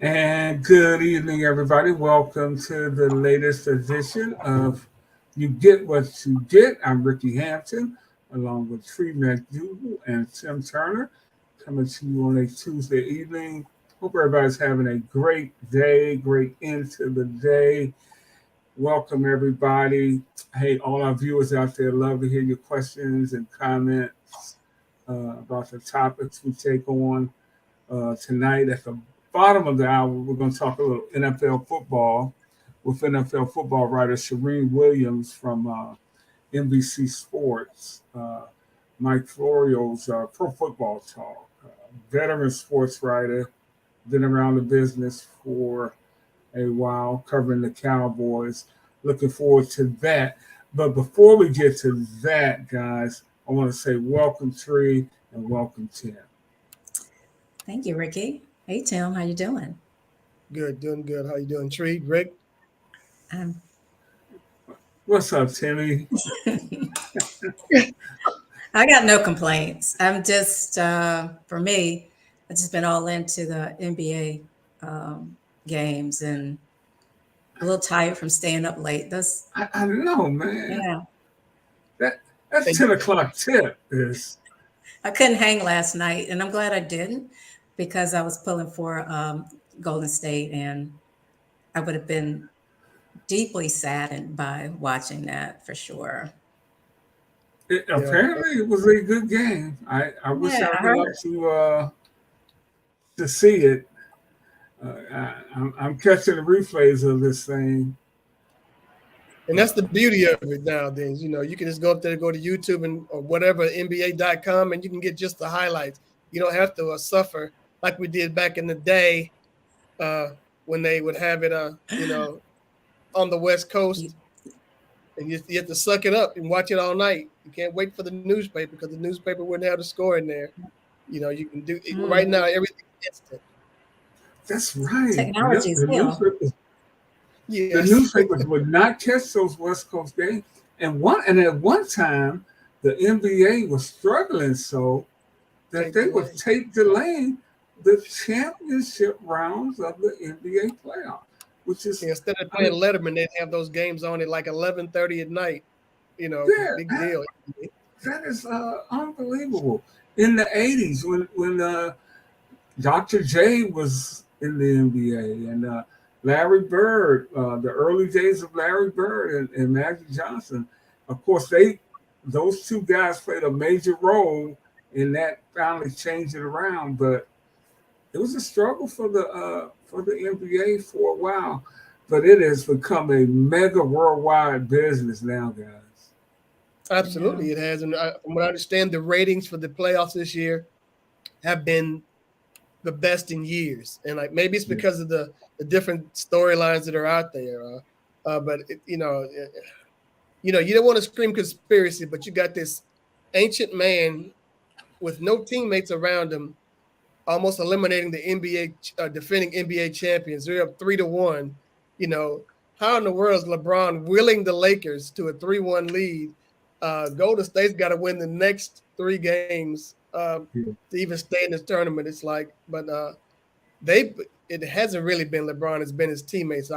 And good evening, everybody. Welcome to the latest edition of You Get What You Get. I'm Rickey Hampton, along with Tree McDougal and Tim Turner, coming to you on a Tuesday evening. Hope everybody's having a great day, great end to the day. Welcome, everybody. Hey, all our viewers out there, love to hear your questions and comments about the topics we take on tonight. At the bottom of the hour, we're going to talk a little NFL football with NFL football writer Shireen Williams from NBC Sports, Mike Florio's Pro Football Talk, veteran sports writer, been around the business for a while, covering the Cowboys. Looking forward to that. But before we get to that, guys, I want to say welcome, Tree, and welcome, Tim. Thank you, Ricky. Hey, Tim, how you doing? Good, doing good. How you doing, Tree? Rick? Um, What's up, Timmy? I got no complaints. I'm just, for me, I've just been all into the NBA games and a little tired from staying up late. I know, man. Yeah. That's 10 o'clock tip. I couldn't hang last night, and I'm glad I didn't because I was pulling for Golden State, and I would have been deeply saddened by watching that for sure. Apparently, it was a good game. I wish Yeah, I I would heard like to see it. I'm catching the replays of this thing. And that's the beauty of it nowadays. You know, you can just go up there, go to YouTube and or whatever, NBA.com, and you can get just the highlights. You don't have to suffer like we did back in the day when they would have it, on the West Coast. And you have to suck it up and watch it all night. You can't wait for the newspaper because the newspaper wouldn't have the score in there. You know, you can do it right now, everything instant. That's right. Technology is The newspapers would not catch those West Coast games. And at one time, the NBA was struggling so that they would tape delaying the championship rounds of the NBA playoffs. Which is instead of playing Letterman, they'd have those games on at like 11:30 at night. You know, big deal. That is unbelievable. In the 80s, when Dr. J was in the NBA and Larry Bird, the early days of Larry Bird and Magic Johnson, of course, those two guys played a major role in that finally changed it around. But it was a struggle for the NBA for a while, but it has become a mega worldwide business now, guys. Absolutely, it has. And from what I understand, the ratings for the playoffs this year have been the best in years. And like maybe it's because of the different storylines that are out there. But you don't want to scream conspiracy, but you got this ancient man with no teammates around him, almost eliminating the NBA defending NBA champions. They're up 3-1. You know, how in the world is LeBron willing the Lakers to a 3-1 lead? Golden State's got to win the next 3 games to even stay in this tournament. It's like, but it hasn't really been LeBron. It's been his teammates.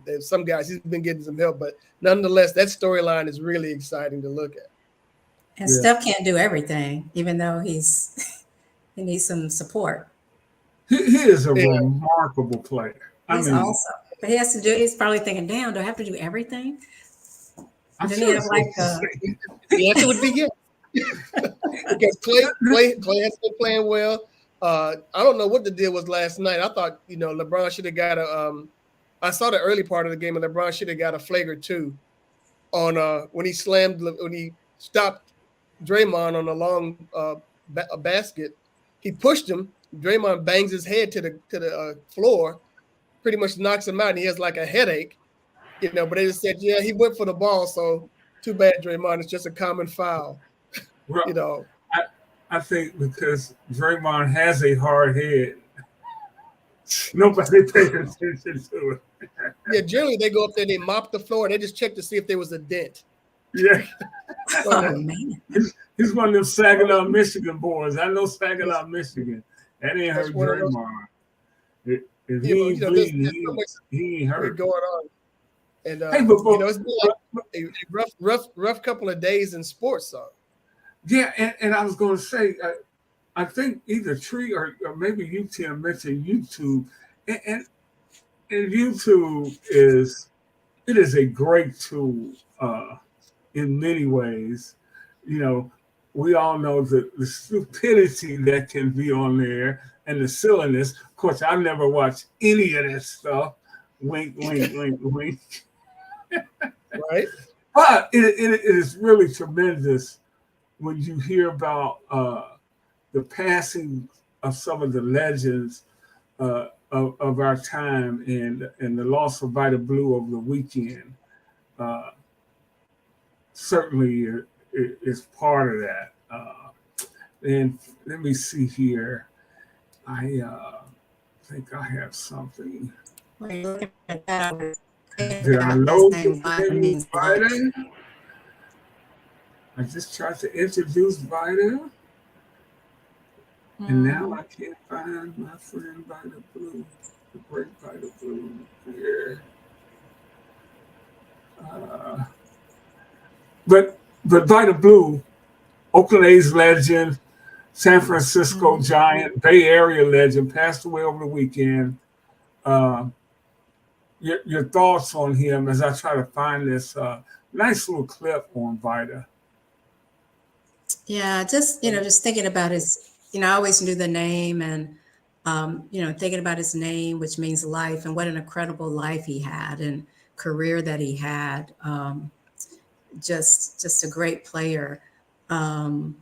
There's some guys he's been getting some help, but nonetheless, that storyline is really exciting to look at. And Steph can't do everything, even though he needs some support. He is a remarkable player. He's awesome. But he has to do. He's probably thinking, "Damn, do I have to do everything?" Then he have like the answer would be yes. Because Clay has been playing well. I don't know what the deal was last night. I thought LeBron should have got I saw the early part of the game, and LeBron should have got a flagrant 2 on when he stopped Draymond on a long basket. He pushed him. Draymond bangs his head to the floor, pretty much knocks him out, and he has like a headache. But they just said, he went for the ball, so too bad, Draymond. It's just a common foul. Well, I think because Draymond has a hard head, nobody pays attention to it. Yeah, generally they go up there, they mop the floor, and they just check to see if there was a dent. Yeah. Oh, man. He's one of them Saginaw, Michigan boys. I know Saginaw, Michigan. That ain't hurt Draymond. if he ain't bleeding, there's so much he ain't hurt. going on. And Hey, but it's been like a rough couple of days in sports. So yeah, and I was going to say, I think either Tree or maybe you, Tim, mentioned YouTube, and YouTube is a great tool in many ways. You know, we all know the stupidity that can be on there and the silliness. Of course, I never watched any of that stuff. Wink, wink, wink, wink. right. But it is really tremendous when you hear about the passing of some of the legends of our time and the loss of Vita Blue over the weekend. Certainly is part of that. And let me see here. I think I have something. Did I load the Vita? I just tried to introduce Vita. And now I can't find my friend Vita Blue, the great Vita Blue here. But Vita Blue, Oakland A's legend, San Francisco Giant, Bay Area legend, passed away over the weekend. Your thoughts on him as I try to find this nice little clip on Vita. Yeah, just thinking about his, I always knew the name and, thinking about his name, which means life, and what an incredible life he had and career that he had. Just a great player. And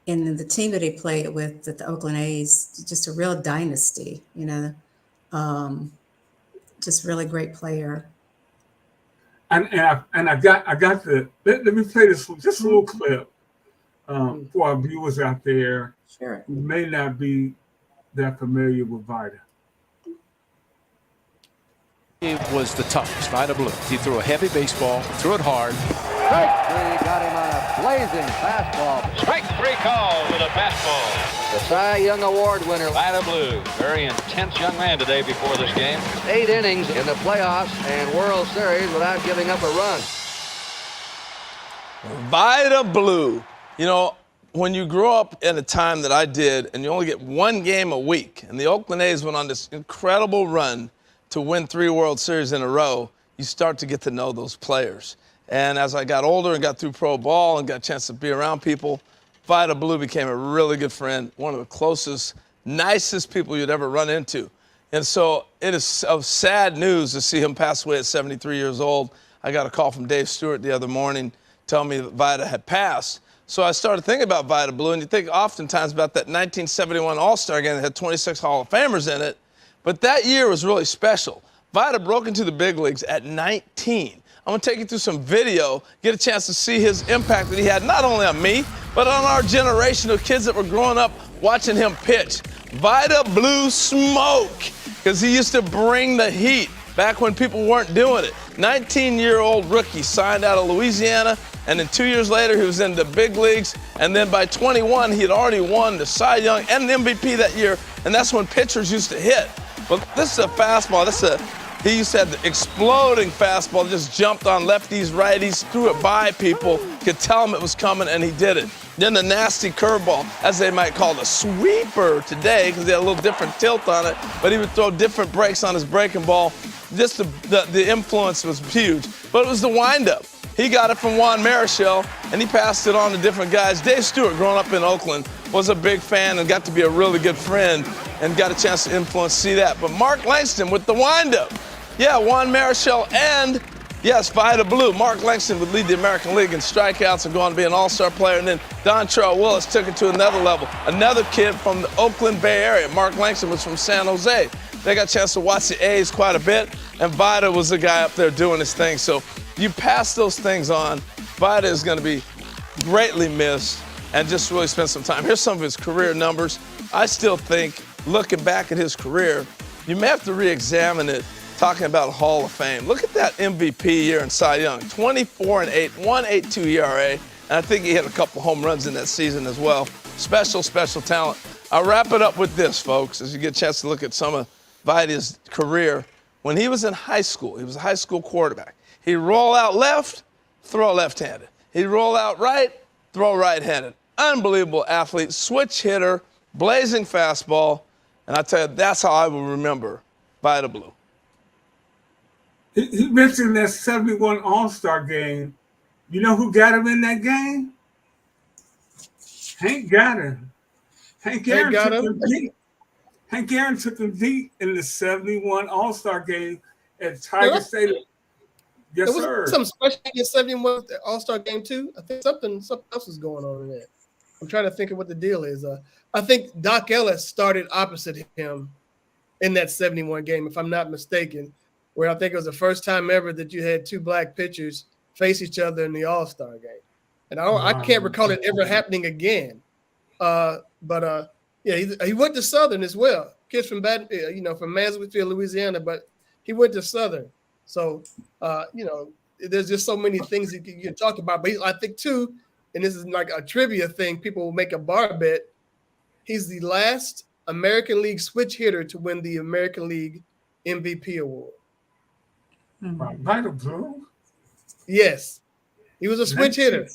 the team that he played with at the Oakland A's, just a real dynasty, just really great player. And I got the let me play this just a little clip for our viewers out there who may not be that familiar with Vita. He was the toughest, Vita Blue. He threw a heavy baseball, threw it hard. Strike three got him on a blazing fastball. Strike three call with a fastball. The Cy Young Award winner. Vita Blue, very intense young man today before this game. 8 innings in the playoffs and World Series without giving up a run. Vita Blue. When you grow up in a time that I did and you only get one game a week, and the Oakland A's went on this incredible run to win 3 World Series in a row, you start to get to know those players. And as I got older and got through pro ball and got a chance to be around people, Vita Blue became a really good friend, one of the closest, nicest people you'd ever run into. And so it is of sad news to see him pass away at 73 years old. I got a call from Dave Stewart the other morning telling me that Vita had passed. So I started thinking about Vita Blue, and you think oftentimes about that 1971 All-Star game that had 26 Hall of Famers in it. But that year was really special. Vita broke into the big leagues at 19. I'm going to take you through some video, get a chance to see his impact that he had not only on me, but on our generation of kids that were growing up watching him pitch. Vita Blue smoke, because he used to bring the heat back when people weren't doing it. 19-year-old rookie signed out of Louisiana, and then 2 years later he was in the big leagues, and then by 21 he had already won the Cy Young and the MVP that year, and that's when pitchers used to hit. But this is a fastball. He used to have the exploding fastball, just jumped on lefties, righties, threw it by people, could tell him it was coming, and he did it. Then the nasty curveball, as they might call it, a sweeper today, because he had a little different tilt on it, but he would throw different breaks on his breaking ball. Just the influence was huge. But it was the windup. He got it from Juan Marichal, and he passed it on to different guys. Dave Stewart, growing up in Oakland, was a big fan and got to be a really good friend and got a chance to influence, see that. But Mark Langston with the windup. Yeah, Juan Marichal and, yes, Vita Blue. Mark Langston would lead the American League in strikeouts and go on to be an all-star player. And then Dontrell Willis took it to another level. Another kid from the Oakland Bay Area. Mark Langston was from San Jose. They got a chance to watch the A's quite a bit, and Vita was the guy up there doing his thing. So you pass those things on. Vita is going to be greatly missed and just really spend some time. Here's some of his career numbers. I still think, looking back at his career, you may have to re-examine it, talking about Hall of Fame. Look at that MVP year in Cy Young, 24-8, 1.82 ERA, and I think he hit a couple home runs in that season as well. Special, special talent. I'll wrap it up with this, folks, as you get a chance to look at some of Vida's career. When he was in high school, he was a high school quarterback. He'd roll out left, throw left-handed. He'd roll out right, throw right-handed. Unbelievable athlete, switch hitter, blazing fastball. And I tell you, that's how I will remember Vida Blue. He mentioned that 71 All-Star game. You know who got him in that game? Hank got him. Hank Aaron took him deep in the 71 All-Star game at Tiger Stadium. Yes, there sir. was some special in 71 All-Star game too. I think something else was going on in there. I'm trying to think of what the deal is. I think Doc Ellis started opposite him in that 71 game, if I'm not mistaken, where I think it was the first time ever that you had two black pitchers face each other in the All-Star game. And I can't recall it ever happening again. Yeah, he went to Southern as well. Kids from from Mansfield, Louisiana, but he went to Southern. So, there's just so many things you can talk about. But I think too, and this is like a trivia thing, people will make a bar bet. He's the last American League switch hitter to win the American League MVP award. Vida Blue? Yes, he was a switch hitter,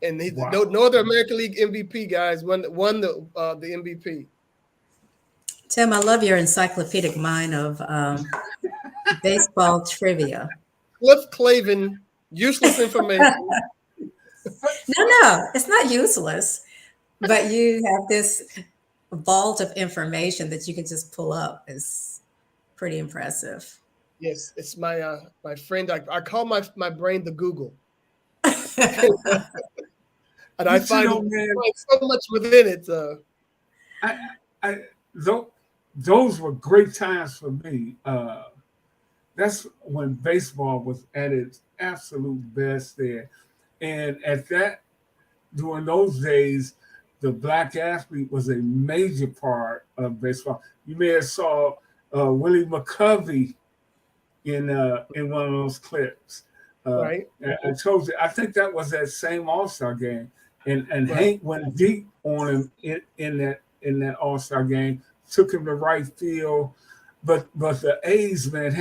and no other American League MVP guys won the MVP. Tim, I love your encyclopedic mind of baseball trivia. Cliff Clavin, useless information. No, it's not useless, but you have this vault of information that you can just pull up. It's pretty impressive. Yes, it's my friend. I call my brain the Google, and I find so much within it. Those were great times for me. That's when baseball was at its absolute best there. And during those days, the black athlete was a major part of baseball. You may have saw Willie McCovey in one of those clips. Right. I told you, I think that was that same All-Star game. And Hank went deep on him in that All-Star game, took him to right field. But the A's, man,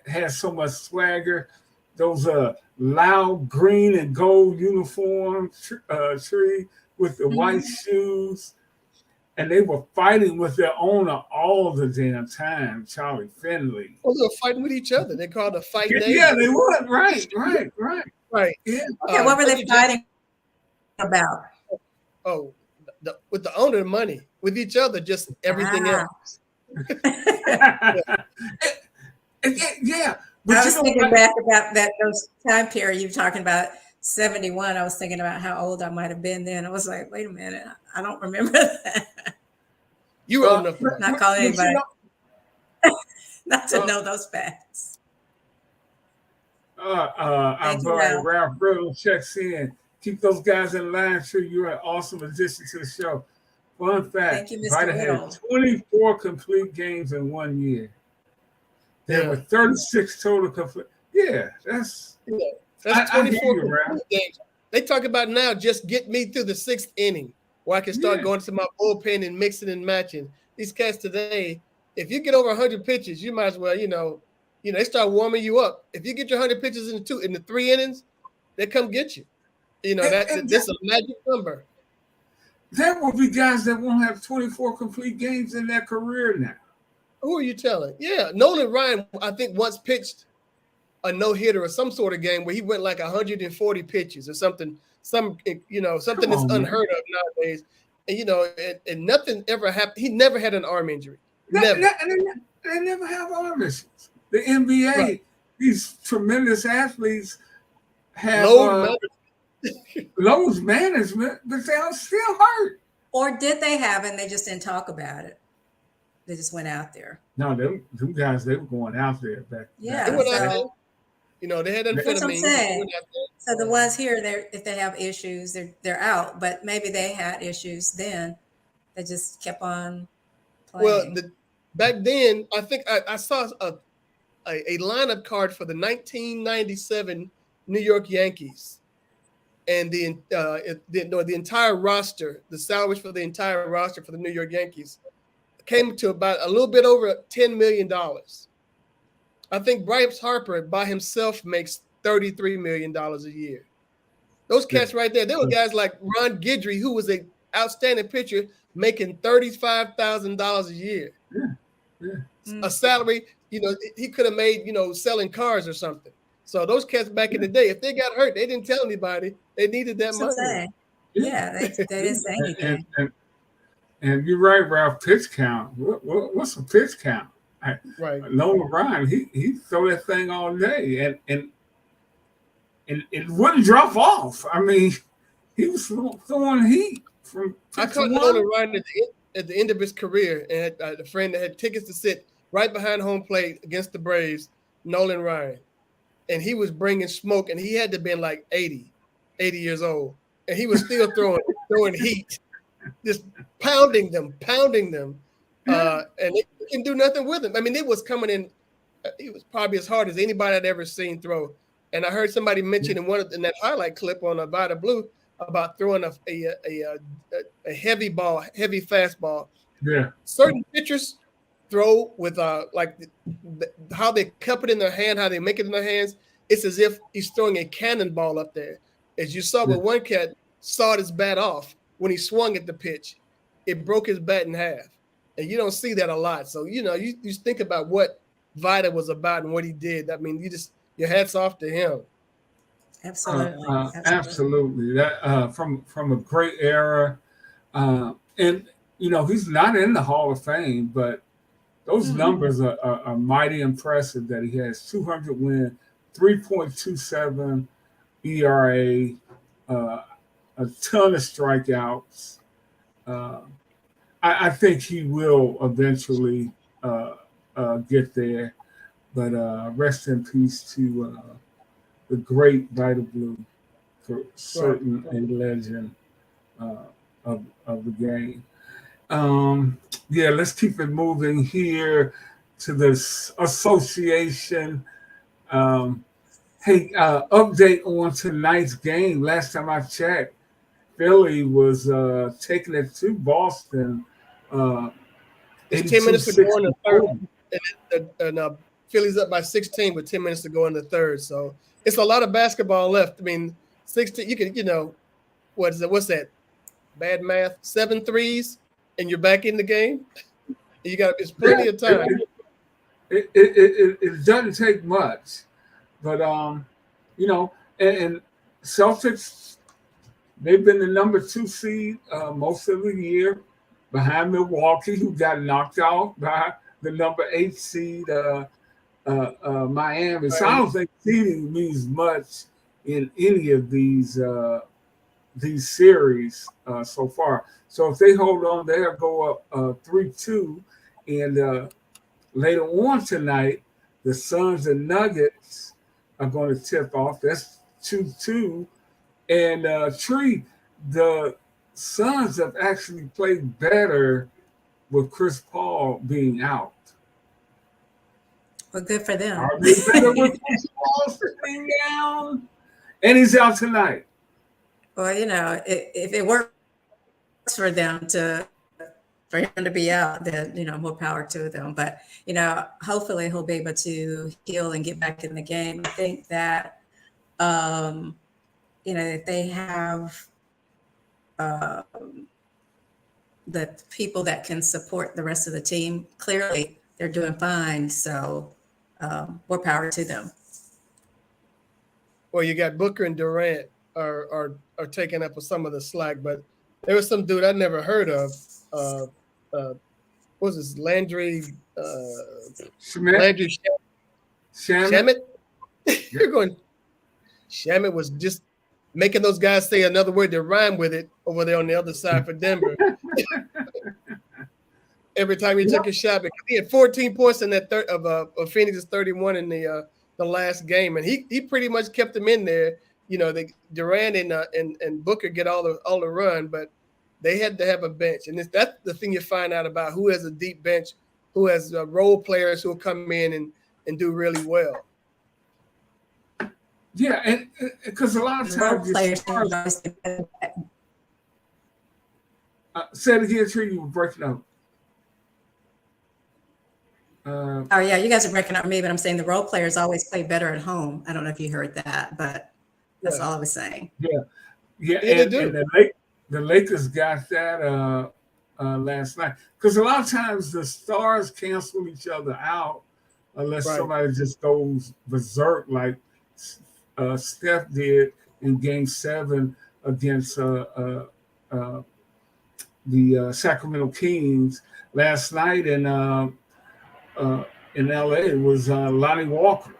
had so much swagger. Those loud green and gold uniform tree with the white shoes. And they were fighting with their owner all the damn time, Charlie Finley. Oh, they were fighting with each other. They called a fight name. Yeah, they would. Right. Yeah. Okay, what were they fighting about? With the owner, money. With each other, just everything else. Yeah. But I was thinking back about those time period you were talking about, 71. I was thinking about how old I might have been then. I was like, wait a minute, I don't remember that. You were old enough for that. Not calling anybody. Not to know those facts. Our buddy Ralph Riddle checks in. Keep those guys in line. Sure, you're an awesome addition to the show. Fun fact, Thank you, Mr. Vida Riddle. had 24 complete games in 1 year. There were 36 total complete. Yeah, that's 24 games. They talk about now, just get me through the 6th inning where I can start going to my bullpen and mixing and matching. These cats today, if you get over 100 pitches, you might as well, they start warming you up. If you get your 100 pitches in the 3 innings, they come get you. That's a magic number. There will be guys that won't have 24 complete games in their career now. Who are you telling? Yeah, Nolan Ryan, I think, once pitched a no-hitter or some sort of game where he went like 140 pitches or something. Something that's unheard of nowadays. And and nothing ever happened. He never had an arm injury. Never. They never have arm issues. The NBA, these tremendous athletes have load management, but they're still hurt. Or did they have, and they just didn't talk about it? They just went out there. No, them guys, they were going out there back. Yeah, they went out there. They had that's what I'm saying. So the ones here, if they have issues, they're out. But maybe they had issues then. They just kept on playing. Well, back then, I think I saw a lineup card for the 1997 New York Yankees, and the entire roster, the salvage for the entire roster for the New York Yankees. came to about a little bit over $10 million. I think Bryce Harper by himself makes $33 million a year. Those cats right there, there were guys like Ron Guidry, who was an outstanding pitcher, making $35,000 a year. A salary, he could have made, selling cars or something. So those cats back in the day, if they got hurt, they didn't tell anybody. They needed that money. Yeah, they didn't say anything. And you're right, Ralph. Pitch count. What's a pitch count? Right. Nolan Ryan, he throw that thing all day, and it wouldn't drop off. I mean, he was throwing heat from. I caught Nolan Ryan at the end of his career, and had a friend that had tickets to sit right behind home plate against the Braves, Nolan Ryan, and he was bringing smoke, and he had to have been like 80 years old, and he was still throwing heat, just pounding them, and they can do nothing with him. I mean, it was coming in. It was probably as hard as anybody I'd ever seen throw. And I heard somebody mention in that highlight clip on Vita Blue about throwing a heavy fastball. Yeah. Certain pitchers throw with how they cup it in their hand, how they make it in their hands. It's as if he's throwing a cannonball up there. As you saw with one cat sawed his bat off when he swung at the pitch, it broke his bat in half. And you don't see that a lot. So, you think about what Vita was about and what he did. I mean, your hats off to him. Absolutely. Absolutely. That from a great era. And he's not in the Hall of Fame, but those numbers are mighty impressive that he has 200 wins, 3.27 ERA, a ton of strikeouts. I think he will eventually get there, but rest in peace to the great Vita Blue, for certain a legend of the game. Let's keep it moving here to this association. Update on tonight's game. Last time I checked, Philly was taking it to Boston. It's 10 minutes to go in the third, and Philly's up by 16 with 10 minutes to go in the third. So it's a lot of basketball left. I mean, 16. You can, what's that? Bad math. 7 threes, and you're back in the game. It's plenty of time. It doesn't take much, but and Celtics, they've been the number 2 seed most of the year, behind Milwaukee, who got knocked out by the number 8 seed Miami. So I don't think seeding means much in any of these series so far. So if they hold on, they'll go up 3-2, and later on tonight, the Suns and Nuggets are going to tip off. That's 2-2, and Tree, the Suns have actually played better with Chris Paul being out. Well, good for them. Are they better with Chris Paul sitting down? And he's out tonight. Well, if it works for them for him to be out, then more power to them. But hopefully he'll be able to heal and get back in the game. I think that if they have the people that can support the rest of the team, clearly they're doing fine. So more power to them. Well, you got Booker and Durant are taking up some of the slack, but there was some dude I never heard of. What was this? Landry Shamet? Shamet? You're going. Shamet was just making those guys say another word to rhyme with it over there on the other side for Denver. Every time he took a shot, because he had 14 points in that of Phoenix's 31 in the last game, and he pretty much kept them in there. Durant and Booker get all the run, but they had to have a bench, and that's the thing you find out about who has a deep bench, who has role players who will come in and do really well. Yeah, and because a lot of times say it again, Tree, you were breaking up. Uh, Oh yeah, you guys are breaking up me, but I'm saying the role players always play better at home. I don't know if you heard that, but that's Yeah. all I was saying. yeah, yeah, Yeah, they and do. the Lakers got that last night because a lot of times the stars cancel each other out unless Right. somebody just goes berserk like Steph did in Game 7 against uh, the Sacramento Kings last night uh, in LA was Lonnie Walker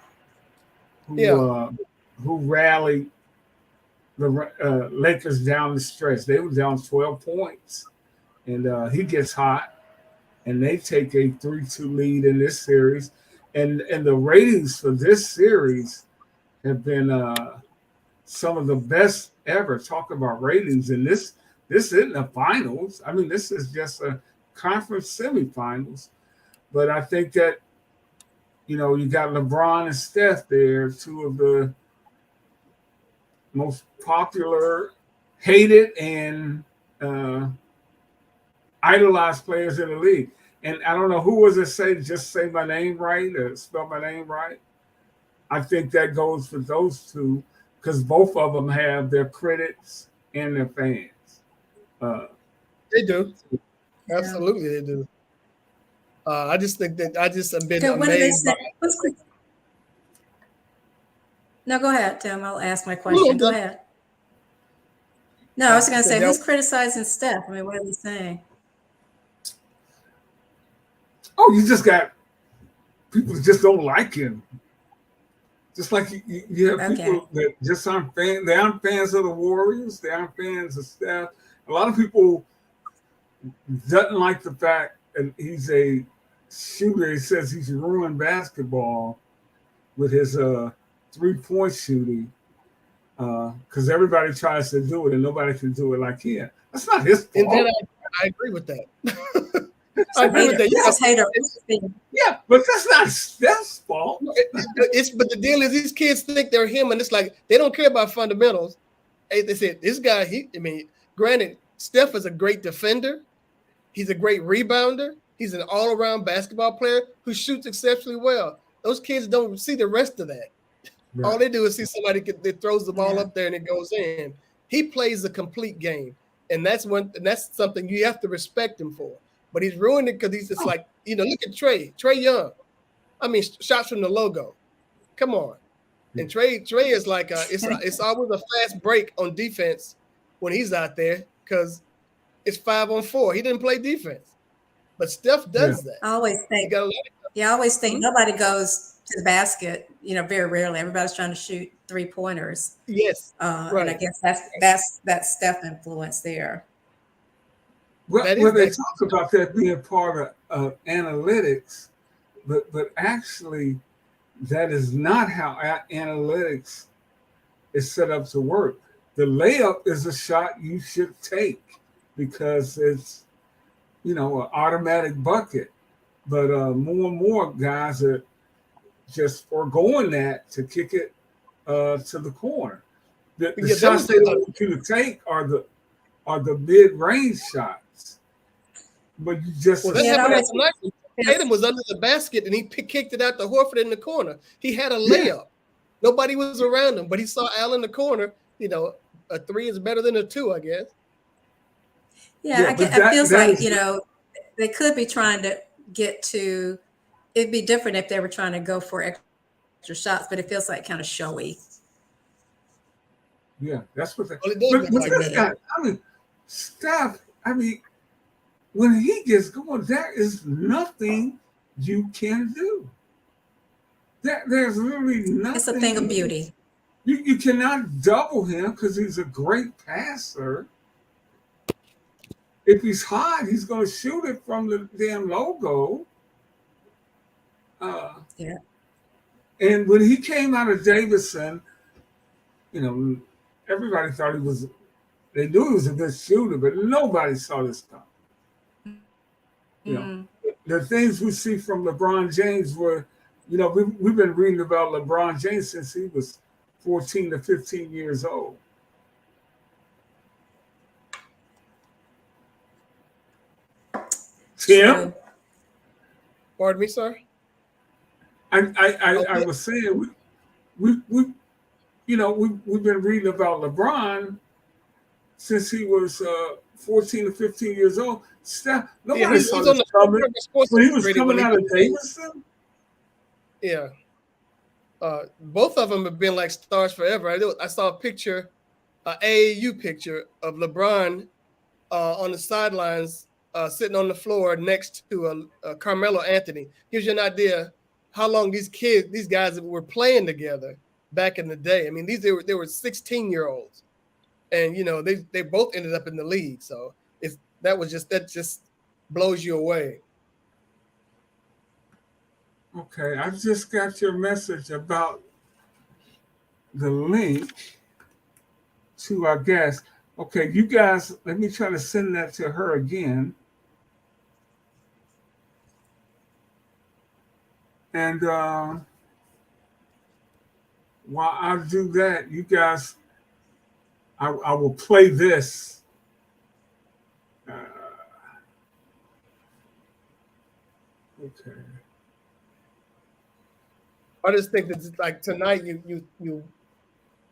who Yeah. uh, who rallied the Lakers down the stretch. They were down 12 points, and he gets hot, and they take a 3-2 lead in this series. And the ratings for this series have been some of the best ever. Talk about ratings, and this isn't the finals. I mean, this is just a conference semifinals. But I think that you got LeBron and Steph there, two of the most popular, hated, and idolized players in the league. And I don't know who was it say, just say my name right or spell my name right. I think that goes for those two because both of them have their critics and their fans. They do. Yeah. Absolutely, they do. I just think that I just have been Okay, when do they amazed by. say? No, go ahead, Tim. I'll ask my No, question. Go no. ahead. No, I was going to So say, now- who's criticizing Steph? I mean, what are they saying? Oh, you just got people that just don't like him. Just like you have Okay. people that just aren't fans. They aren't fans of the Warriors. They aren't fans of Steph. A lot of people doesn't like the fact that he's a shooter. He says he's ruined basketball with his 3-point shooting because everybody tries to do it and nobody can do it like him. That's not his And fault. then I agree with that. I agree with that. This is hater. Yeah, but that's not Steph's fault. But the deal is these kids think they're him, and it's like they don't care about fundamentals. Hey, they said this guy. Granted, Steph is a great defender. He's a great rebounder. He's an all-around basketball player who shoots exceptionally well. Those kids don't see the rest of that. Right. All they do is see somebody that throws the ball up there and it goes in. He plays a complete game, and that's something you have to respect him for. But he's ruined it because he's just like, look at Trey Young. I mean, shots from the logo. Come on. And Trey is like it's always a fast break on defense when he's out there because it's 5-on-4. He didn't play defense, but Steph does that. I always think. I always think nobody goes to the basket. Very rarely. Everybody's trying to shoot 3-pointers. Yes, right. And I guess that's Steph influence there. Well, they talk about that being part of analytics, but actually, that is not how analytics is set up to work. The layup is a shot you should take because it's, an automatic bucket. But more and more guys are just foregoing that to kick it to the corner. The shots they don't want you to take are the mid-range shots. But you just that happened last night. Tatum was under the basket and he kicked it out to Horford in the corner. He had a layup. Yeah. Nobody was around him, but he saw Al in the corner. A 3 is better than a 2, I guess. Yeah, it feels like, they could be trying to get to, it'd be different if they were trying to go for extra shots, but it feels like kind of showy. Yeah, that's what Steph, when he gets going, there is nothing you can do. There's really nothing. It's a thing of beauty. You cannot double him because he's a great passer. If he's hot, he's going to shoot it from the damn logo. Yeah. And when he came out of Davidson, everybody thought they knew he was a good shooter, but nobody saw this coming. The things we see from LeBron James were, we've been reading about LeBron James since he was 14 to 15 years old. Tim? Pardon me, sir? I was saying we we've been reading about LeBron since he was 14 or 15 years old. Nobody saw he's this on the coming cover of Sports when he was Illustrated coming when he out of was- Davidson. Yeah. Both of them have been like stars forever. I saw a picture, an AAU picture of LeBron on the sidelines, sitting on the floor next to Carmelo Anthony. Gives you an idea how long these guys were playing together back in the day. I mean, they were 16-year-olds, and they both ended up in the league. So that just blows you away. Okay, I just got your message about the link to our guest. Okay, you guys, let me try to send that to her again. And while I do that, you guys, I will play this. Okay. I just think that like tonight you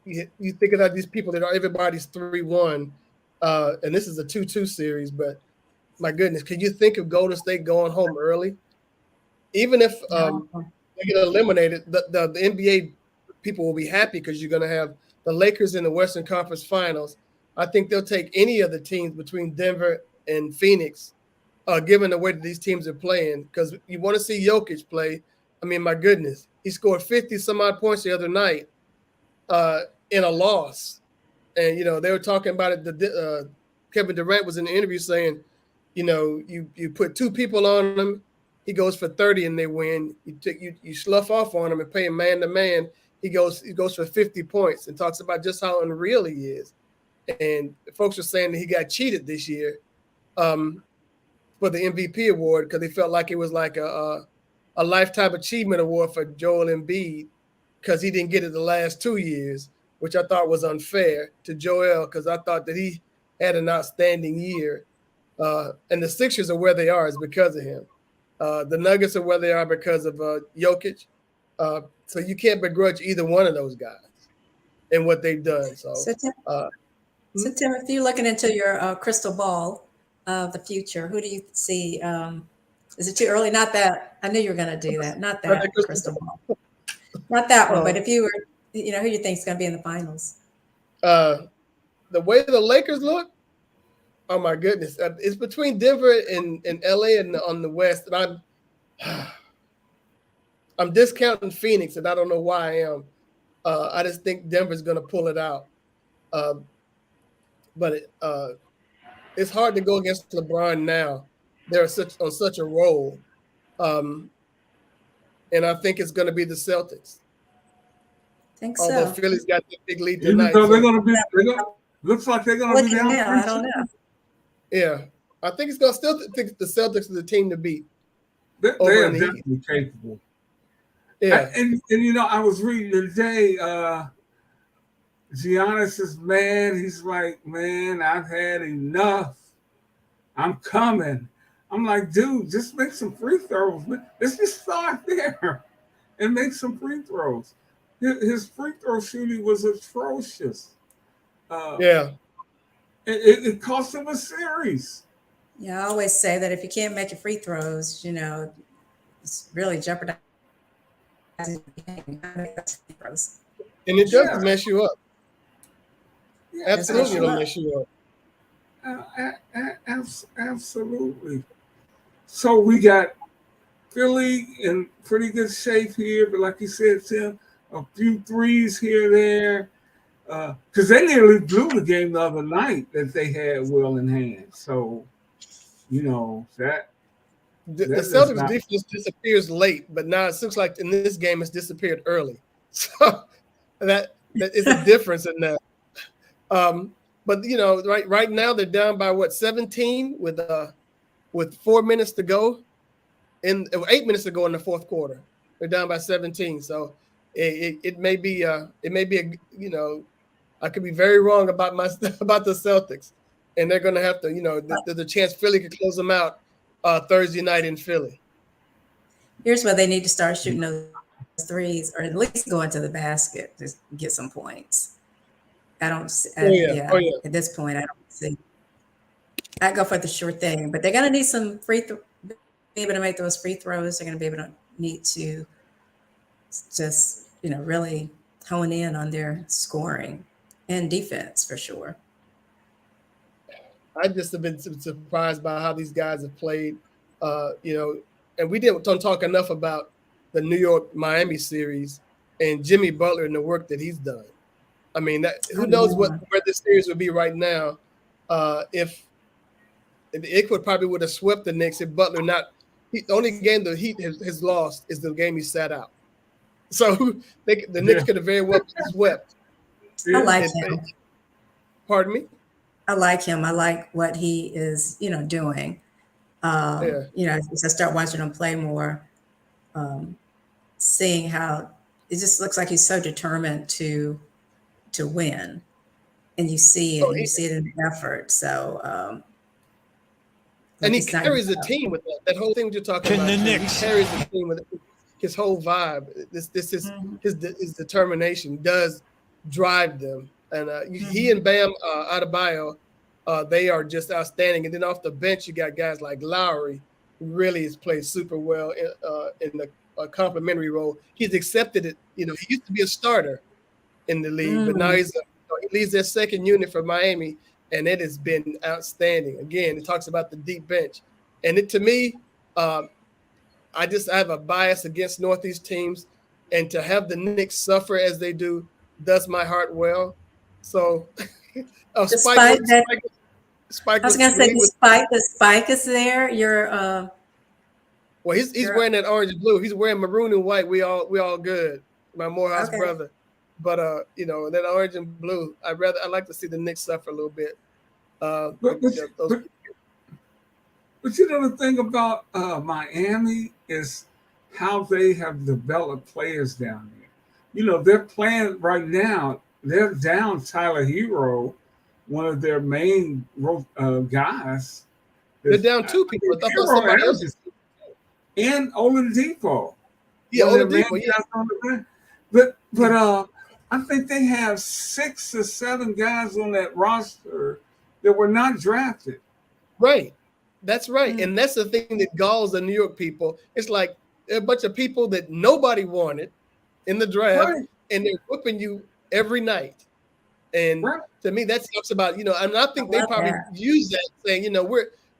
think about these people that are everybody's 3-1, and this is a 2-2 series. But my goodness, can you think of Golden State going home early? Even if they get eliminated, the NBA people will be happy because you're going to have the Lakers in the Western Conference Finals. I think they'll take any of the teams between Denver and Phoenix, given the way that these teams are playing, because you want to see Jokic play. I mean, my goodness, he scored 50 some odd points the other night in a loss. And, they were talking about it. Kevin Durant was in the interview saying, you put two people on him, he goes for 30 and they win. You slough off on him and pay him man to man, he goes for 50 points, and talks about just how unreal he is. And folks are saying that he got cheated this year for the MVP award because they felt like it was like a lifetime achievement award for Joel Embiid because he didn't get it the last 2 years, which I thought was unfair to Joel because I thought that he had an outstanding year. And the Sixers are where they are is because of him. The Nuggets are where they are because of Jokic. So you can't begrudge either one of those guys and what they've done. So Tim, if you're looking into your crystal ball of the future, who do you see? Is it too early? Not that I knew you were going to do that. Not that crystal ball. Not that one. But if you were, who do you think is going to be in the finals? The way the Lakers look, oh my goodness, it's between Denver and LA and on the West, and I'm discounting Phoenix, and I don't know why I am. I just think Denver's going to pull it out. But it's hard to go against LeBron now. They're on such a roll. And I think it's going to be the Celtics. Although Philly's got the big lead tonight. Even though they're going to be, looks like they're going to be down. I don't know. Yeah. I think it's going to still think the Celtics are the team to beat. They are definitely capable. Yeah. And I was reading today, Giannis is mad. He's like, man, I've had enough. I'm coming. I'm like, dude, just make some free throws. Let's just start there and make some free throws. His free throw shooting was atrocious. It cost him a series. Yeah, I always say that if you can't make your free throws, it's really jeopardizing the game. And it does mess you up. Yeah, absolutely, it'll mess you up. Absolutely. So we got Philly in pretty good shape here, but like you said, Tim, a few threes here there, because they nearly blew the game the other night that they had well in hand. So, that the Celtics defense disappears late, but now it looks like in this game it's disappeared early. So that is a difference in that. But right now they're down by 17 with 4 minutes to go, 8 minutes to go in the fourth quarter. They're down by 17. So it may be I could be very wrong about the Celtics, and they're going to have to there's a chance Philly could close them out Thursday night in Philly. Here's where they need to start shooting those threes, or at least go into the basket to get some points. I don't. Oh yeah. At this point, I don't see. I go for the sure thing, but they're gonna need some be able to make those free throws. They're gonna be able to need to just really hone in on their scoring and defense for sure. I just have been surprised by how these guys have played. And we don't talk enough about the New York Miami series and Jimmy Butler and the work that he's done. I mean, who knows where this series would be right now if it would have swept the Knicks if Butler not. The only game the Heat has lost is the game he sat out. So the Knicks could have very well been swept. I like him. Pardon me? I like him. I like what he is, doing. As I start watching him play more, seeing how it just looks like he's so determined to win, and you see it. You see it in the effort. So, and he carries the team with that whole thing you're talking about. He carries the team with his whole vibe. This is his determination does drive them. And he and Bam Adebayo, they are just outstanding. And then off the bench, you got guys like Lowry, who really has played super well in the complementary role. He's accepted it. He used to be a starter in the league, but now he leads their second unit for Miami, and it has been outstanding. Again, it talks about the deep bench. And to me, I have a bias against Northeast teams, and to have the Knicks suffer as they do does my heart well. So, despite that, Spike I was going to say, despite the Spike is there, you're. Well, he's wearing that orange and blue. He's wearing maroon and white. We all good. My Morehouse brother, but that orange and blue. I like to see the Knicks suffer a little bit. But the thing about Miami is how they have developed players down there. They're playing right now. They're down Tyler Hero, one of their main guys. They're down two people. And Oladipo. Yeah, Oladipo. Yeah. But I think they have 6 or 7 guys on that roster that were not drafted. Right. That's right. And that's the thing that galls the New York people. It's like a bunch of people that nobody wanted in the draft, and they're whipping you every night. And to me, that talks about, and I think they probably use that saying,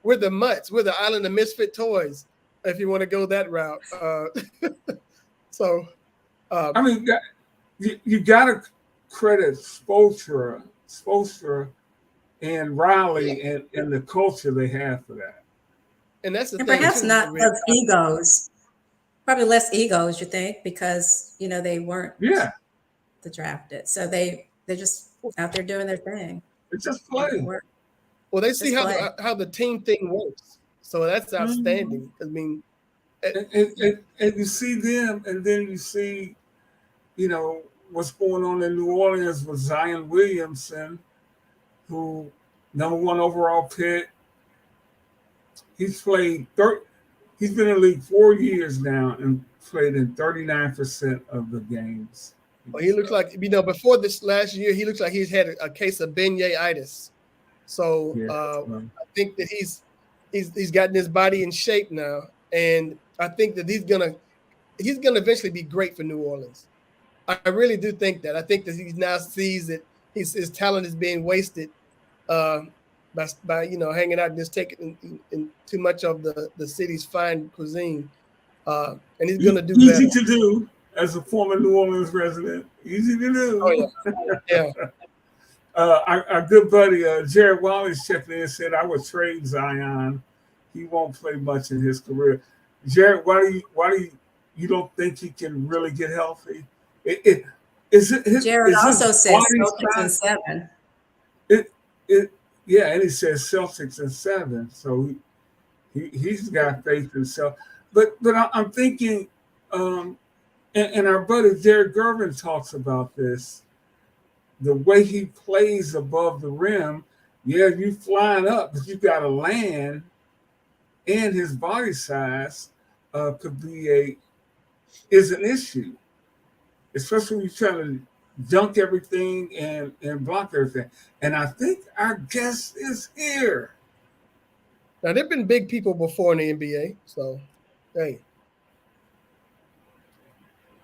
we're the mutts, we're the island of misfit toys, if you want to go that route. I mean, you got to credit Spoelstra and Riley and the culture they have for that. And that's the thing. Perhaps not of egos. Probably less egos, you think, because they weren't the drafted. So they're just out there doing their thing. It's just playing. Well, they see how the team thing works. So that's outstanding. I mean, and you see them, and then you see, what's going on in New Orleans with Zion Williamson, who #1 overall pick. He's played he's been in the league 4 years now and played in 39% of the games. Well, he looks like, before this last year, he looks like he's had a case of beignet-itis. So I think that he's gotten his body in shape now, and I think that he's gonna eventually be great for New Orleans. I really do think that. I think that he now sees that his talent is being wasted by hanging out and just taking in too much of the city's fine cuisine, and he's going to do better. Easy to do as a former New Orleans resident. Easy to do. Oh yeah. Our good buddy Jared Wallace checked in and said, "I would trade Zion. He won't play much in his career." Jared, why do you don't think he can really get healthy? Jared also said Celtics in 7. And he says Celtics in 7. So he's got faith in himself. But I'm thinking, and our buddy Derek Gervin talks about this, the way he plays above the rim. Yeah, you flying up, but you got to land, and his body size is an issue. especially when you're trying to dunk everything and block everything. And I think our guest is here. Now, there have been big people before in the NBA, so, hey.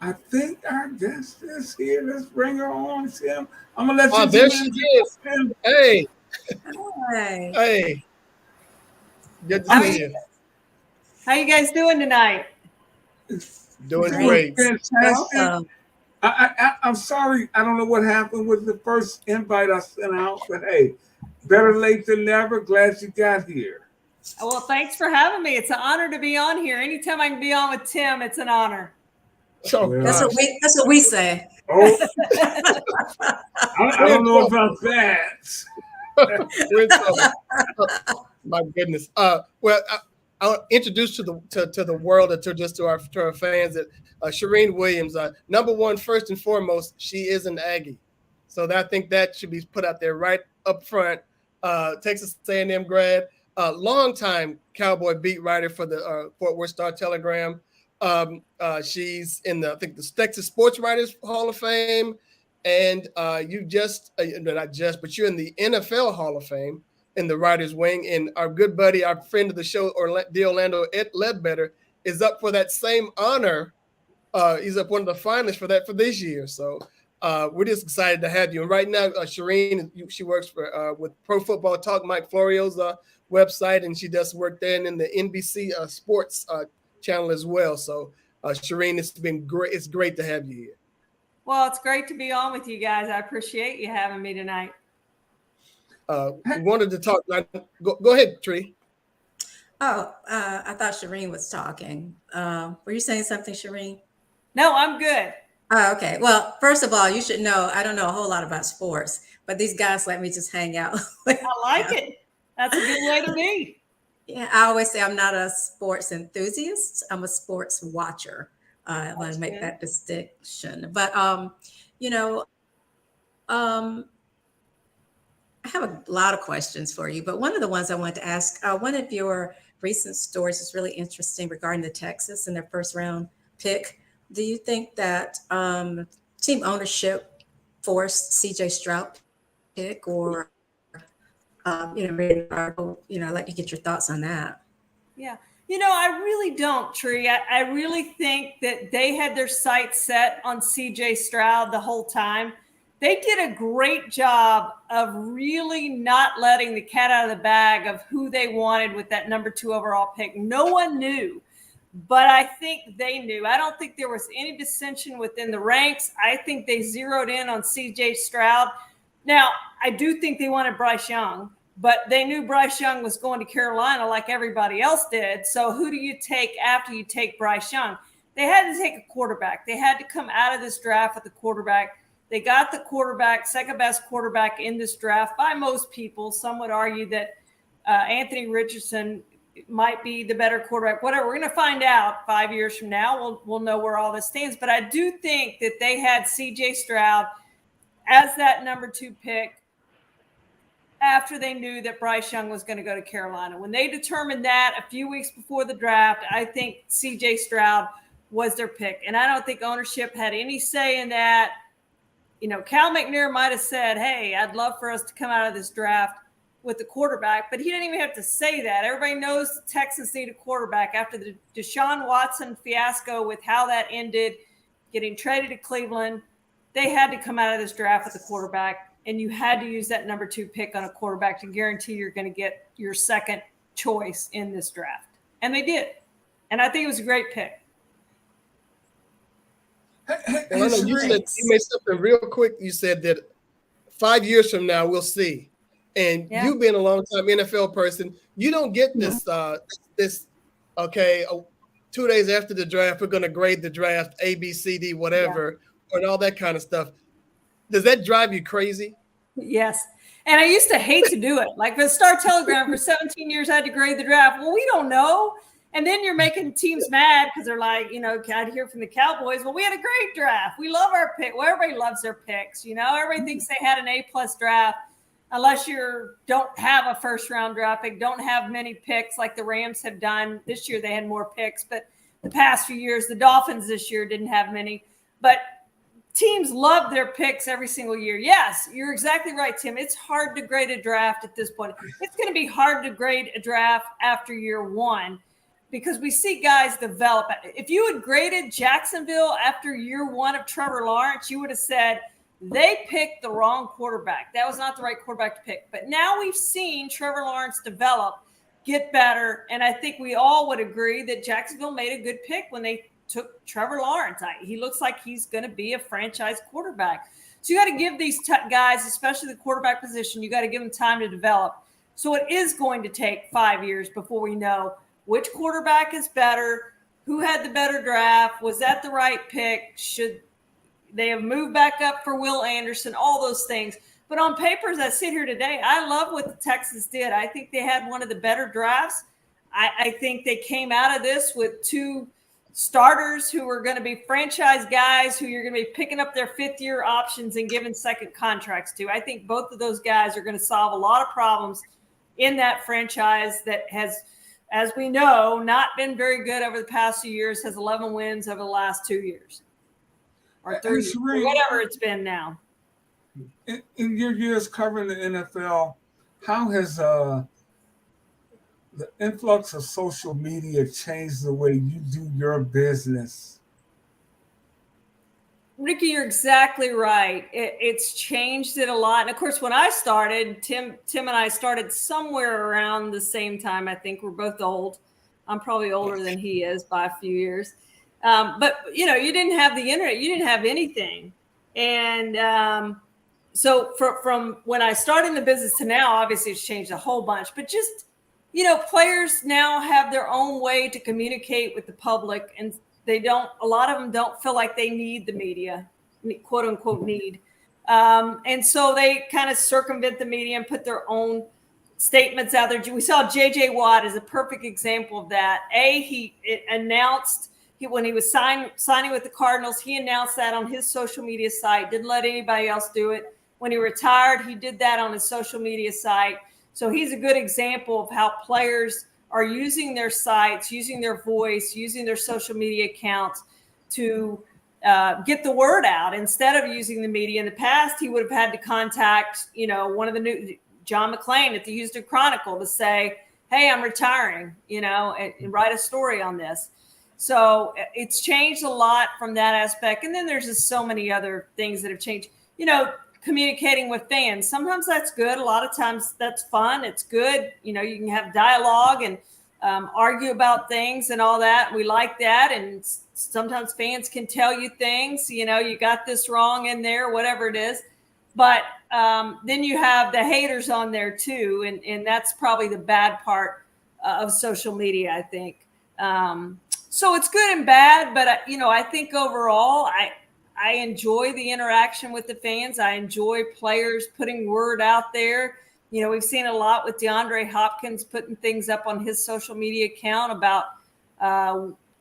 I think our guest is here. Let's bring her on, Tim. I'm going to let you Oh, there she is. Tim. Hey. Hi. Hey. Good to see you. How you guys doing tonight? Doing great. Fantastic. I'm sorry. I don't know what happened with the first invite I sent out, but hey, better late than never. Glad you got here. Well, thanks for having me. It's an honor to be on here. Anytime I can be on with Tim, it's an honor. So That's what we say. Oh, I don't know about that. My goodness. Well, I'll introduce to the world and to our fans that Charean Williams, number one, first and foremost, she is an Aggie. So I think that should be put out there right up front. Texas A&M grad, longtime Cowboy beat writer for the Fort Worth Star-Telegram. She's in the Texas Sports Writers Hall of Fame, and you're in the NFL Hall of Fame in the writers wing. And our good buddy, our friend of the show, Orlando Ledbetter, is up for that same honor. He's up one of the finalists for that for this year. So we're just excited to have you. And right now, Charean, she works with Pro Football Talk, Mike Florio's website, and she does work there and in the NBC Sports channel as well. So Charean, it's been great. It's great to have you here. Well, it's great to be on with you guys. I appreciate you having me tonight. We wanted to talk. Go ahead, Tree. Oh, I thought Charean was talking. Were you saying something, Charean? No, I'm good. Oh, okay. Well, first of all, you should know I don't know a whole lot about sports, but these guys let me just hang out. I like it. That's a good way to be. Yeah, I always say I'm not a sports enthusiast. I'm a sports watcher. I want to make that distinction. But I have a lot of questions for you, but one of the ones I wanted to ask, one of your recent stories is really interesting regarding the Texas and their first round pick. Do you think that team ownership forced CJ Stroud pick, or I'd like to get your thoughts on that. Yeah. I really don't, Tree. I really think that they had their sights set on CJ Stroud the whole time. They did a great job of really not letting the cat out of the bag of who they wanted with that number 2 overall pick. No one knew, but I think they knew. I don't think there was any dissension within the ranks. I think they zeroed in on CJ Stroud. Now, I do think they wanted Bryce Young, but they knew Bryce Young was going to Carolina like everybody else did. So who do you take after you take Bryce Young? They had to take a quarterback. They had to come out of this draft with a quarterback. They got the quarterback, second best quarterback in this draft by most people. Some would argue that Anthony Richardson might be the better quarterback. Whatever. We're going to find out 5 years from now. We'll know where all this stands. But I do think that they had CJ Stroud as that number 2 pick after they knew that Bryce Young was going to go to Carolina. When they determined that a few weeks before the draft, I think CJ Stroud was their pick. And I don't think ownership had any say in that. Cal McNair might have said, hey, I'd love for us to come out of this draft with the quarterback, but he didn't even have to say that. Everybody knows the Texans need a quarterback after the Deshaun Watson fiasco with how that ended, getting traded to Cleveland. They had to come out of this draft with a quarterback, and you had to use that number 2 pick on a quarterback to guarantee you're going to get your second choice in this draft. And they did. And I think it was a great pick. Well, you made something real quick. You said that 5 years from now, we'll see. And you being a long-time NFL person, you don't get this, 2 days after the draft, we're going to grade the draft, A, B, C, D, whatever, and all that kind of stuff. Does that drive you crazy? Yes. And I used to hate to do it. Like the Star-Telegram for 17 years, I had to grade the draft. Well, we don't know. And then you're making teams mad because they're like, I'd hear from the Cowboys. Well, we had a great draft. We love our pick. Well, everybody loves their picks. Everybody thinks they had an A+ draft unless you don't have a first-round draft pick, don't have many picks like the Rams have done. This year they had more picks, but the past few years, the Dolphins this year didn't have many. But teams love their picks every single year. Yes, you're exactly right, Tim. It's hard to grade a draft at this point. It's going to be hard to grade a draft after year one because we see guys develop. If you had graded Jacksonville after year one of Trevor Lawrence, you would have said they picked the wrong quarterback. That was not the right quarterback to pick. But now we've seen Trevor Lawrence develop, get better, and I think we all would agree that Jacksonville made a good pick when they took Trevor Lawrence. He looks like he's going to be a franchise quarterback. So you got to give these guys, especially the quarterback position, you got to give them time to develop. So it is going to take 5 years before we know which quarterback is better, who had the better draft, was that the right pick, should they have moved back up for Will Anderson, all those things. But on paper, as I sit here today, I love what the Texans did. I think they had one of the better drafts. I think they came out of this with 2 starters who are going to be franchise guys who you're going to be picking up their 5th-year options and giving second contracts to. I think both of those guys are going to solve a lot of problems in that franchise that has, as we know, not been very good over the past few years, has 11 wins over the last 2 years or 3 years, or whatever it's been now. In your years covering the NFL, how has the influx of social media changed the way you do your business? Ricky, you're exactly right. It's changed it a lot. And of course, when I started, Tim and I started somewhere around the same time. I think we're both old. I'm probably older than he is by a few years. But, you didn't have the internet. You didn't have anything. And so from when I started in the business to now, obviously it's changed a whole bunch. But just, players now have their own way to communicate with the public, and a lot of them don't feel like they need the media, quote unquote need. And so they kind of circumvent the media and put their own statements out there. We saw J.J. Watt as a perfect example of that. He announced when he was signing with the Cardinals, he announced that on his social media site, didn't let anybody else do it. When he retired, he did that on his social media site. So he's a good example of how players are using their sites, using their voice, using their social media accounts to get the word out instead of using the media. In the past, he would have had to contact, one of the John McClain at the Houston Chronicle to say, hey, I'm retiring, and write a story on this. So it's changed a lot from that aspect. And then there's just so many other things that have changed, communicating with fans. Sometimes that's good. A lot of times that's fun. It's good. You can have dialogue and argue about things and all that. We like that. And sometimes fans can tell you things, you got this wrong in there, whatever it is. But then you have the haters on there too. And that's probably the bad part of social media, I think. So it's good and bad, but I think overall, I enjoy the interaction with the fans. I enjoy players putting word out there. We've seen a lot with DeAndre Hopkins putting things up on his social media account about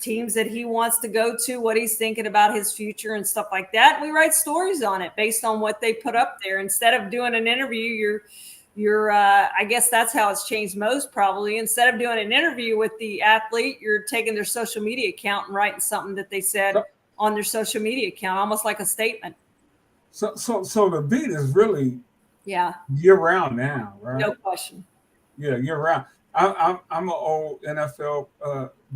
teams that he wants to go to, what he's thinking about his future and stuff like that. And we write stories on it based on what they put up there. Instead of doing an interview, you're I guess that's how it's changed most probably. Instead of doing an interview with the athlete, you're taking their social media account and writing something that they said on their social media account, almost like a statement. So the beat is really year round now, right? No question. Yeah, year round. I'm an old NFL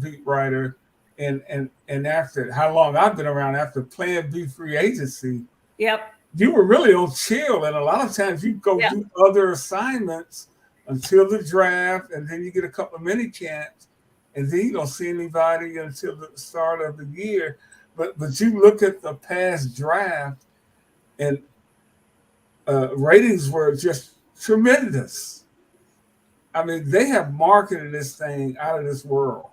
beat writer, and after how long I've been around, after playing B free agency, you were really on chill, and a lot of times you go do other assignments until the draft, and then you get a couple of mini camps, and then you don't see anybody until the start of the year. But you look at the past draft, and ratings were just tremendous. I mean, they have marketed this thing out of this world.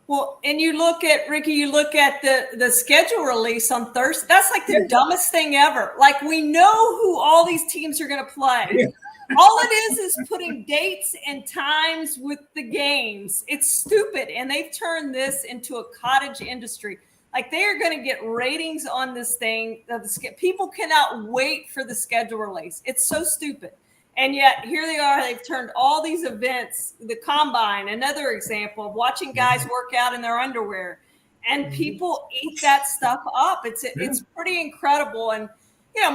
Well, and you look at, Ricky, the schedule release on Thursday. That's like the dumbest thing ever. Like, we know who all these teams are going to play. Yeah. All it is putting dates and times with the games. It's stupid. And they've turned this into a cottage industry. Like, they are going to get ratings on this thing. People cannot wait for the schedule release. It's so stupid. And yet here they are. They've turned all these events, the combine, another example of watching guys work out in their underwear. and people eat that stuff up. It's pretty incredible. And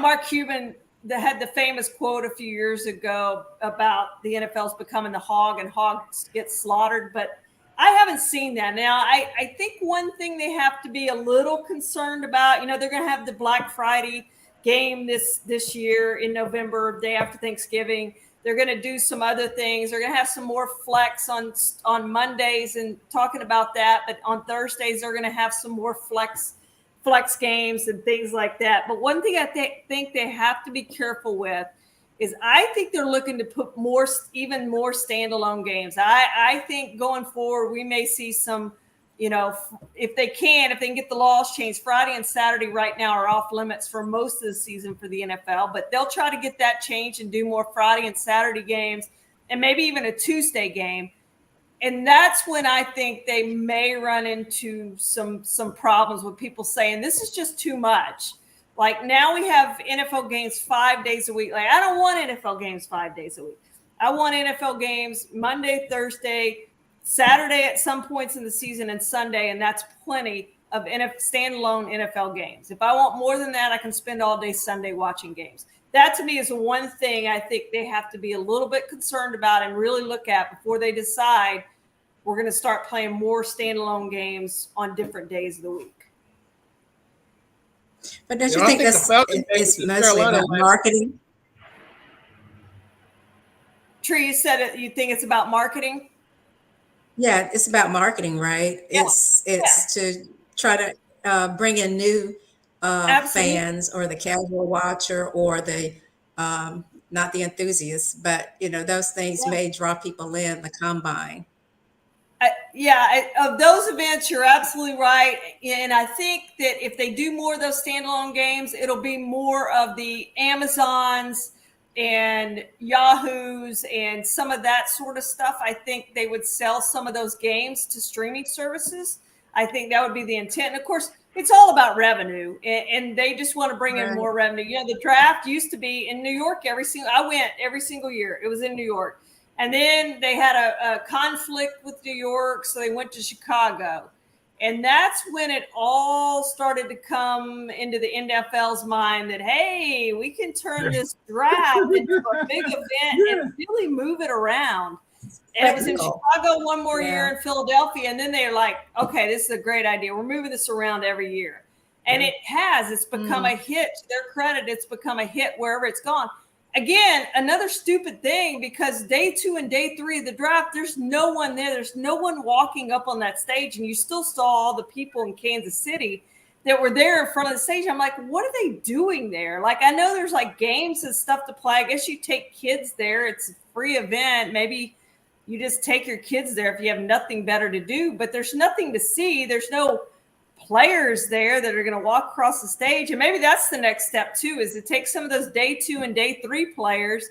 Mark Cuban had the famous quote a few years ago about the NFL's becoming the hog and hogs get slaughtered, but I haven't seen that. Now, I think one thing they have to be a little concerned about, they're going to have the Black Friday game this year in November, day after Thanksgiving. They're going to do some other things. They're going to have some more flex on Mondays and talking about that. But on Thursdays, they're going to have some more flex games and things like that. But one thing I think they have to be careful with is I think they're looking to put even more standalone games. I think going forward, we may see some, if they can get the laws changed. Friday and Saturday right now are off limits for most of the season for the NFL, but they'll try to get that changed and do more Friday and Saturday games and maybe even a Tuesday game. And that's when I think they may run into some problems with people saying this is just too much. Like now we have NFL games 5 days a week. Like I don't want NFL games 5 days a week. I want NFL games Monday, Thursday, Saturday at some points in the season, and Sunday, and that's plenty of standalone NFL games. If I want more than that, I can spend all day Sunday watching games. That to me is one thing I think they have to be a little bit concerned about and really look at before they decide we're going to start playing more standalone games on different days of the week. But don't you think it's mostly about marketing? Tree, you said it. You think it's about marketing? Yeah, it's about marketing, right? Yeah. It's to try to bring in new fans or the casual watcher or the not the enthusiasts, but those things may draw people in the combine. Of those events, you're absolutely right. And I think that if they do more of those standalone games, it'll be more of the Amazons and Yahoos and some of that sort of stuff. I think they would sell some of those games to streaming services. I think that would be the intent. And of course, it's all about revenue, and they just want to bring in more revenue. The draft used to be in New York I went every single year. It was in New York. And then they had a conflict with New York, so they went to Chicago. And that's when it all started to come into the NFL's mind that, hey, we can turn this draft into a big event and really move it around. And it was in Chicago one more year, in Philadelphia. And then they're like, okay, this is a great idea. We're moving this around every year. And it's become a hit. To their credit, it's become a hit wherever it's gone. Again, another stupid thing, because day 2 and day 3 of the draft, there's no one there. There's no one walking up on that stage. And you still saw all the people in Kansas City that were there in front of the stage. I'm like, what are they doing there? Like, I know there's like games and stuff to play. I guess you take kids there. It's a free event. Maybe you just take your kids there if you have nothing better to do. But there's nothing to see. There's no players there that are going to walk across the stage. And maybe that's the next step too, is to take some of those day 2 and day 3 players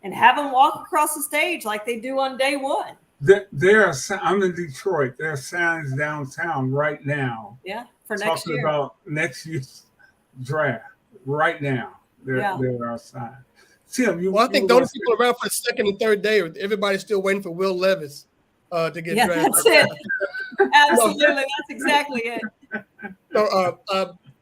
and have them walk across the stage like they do on day 1. I'm in Detroit. There are signs downtown right now. Yeah, for next year. Talking about next year's draft right now. There are signs. Tim, I think those people around for the second and third day, everybody's still waiting for Will Levis to get drafted. That's it. Absolutely, that's exactly it. So,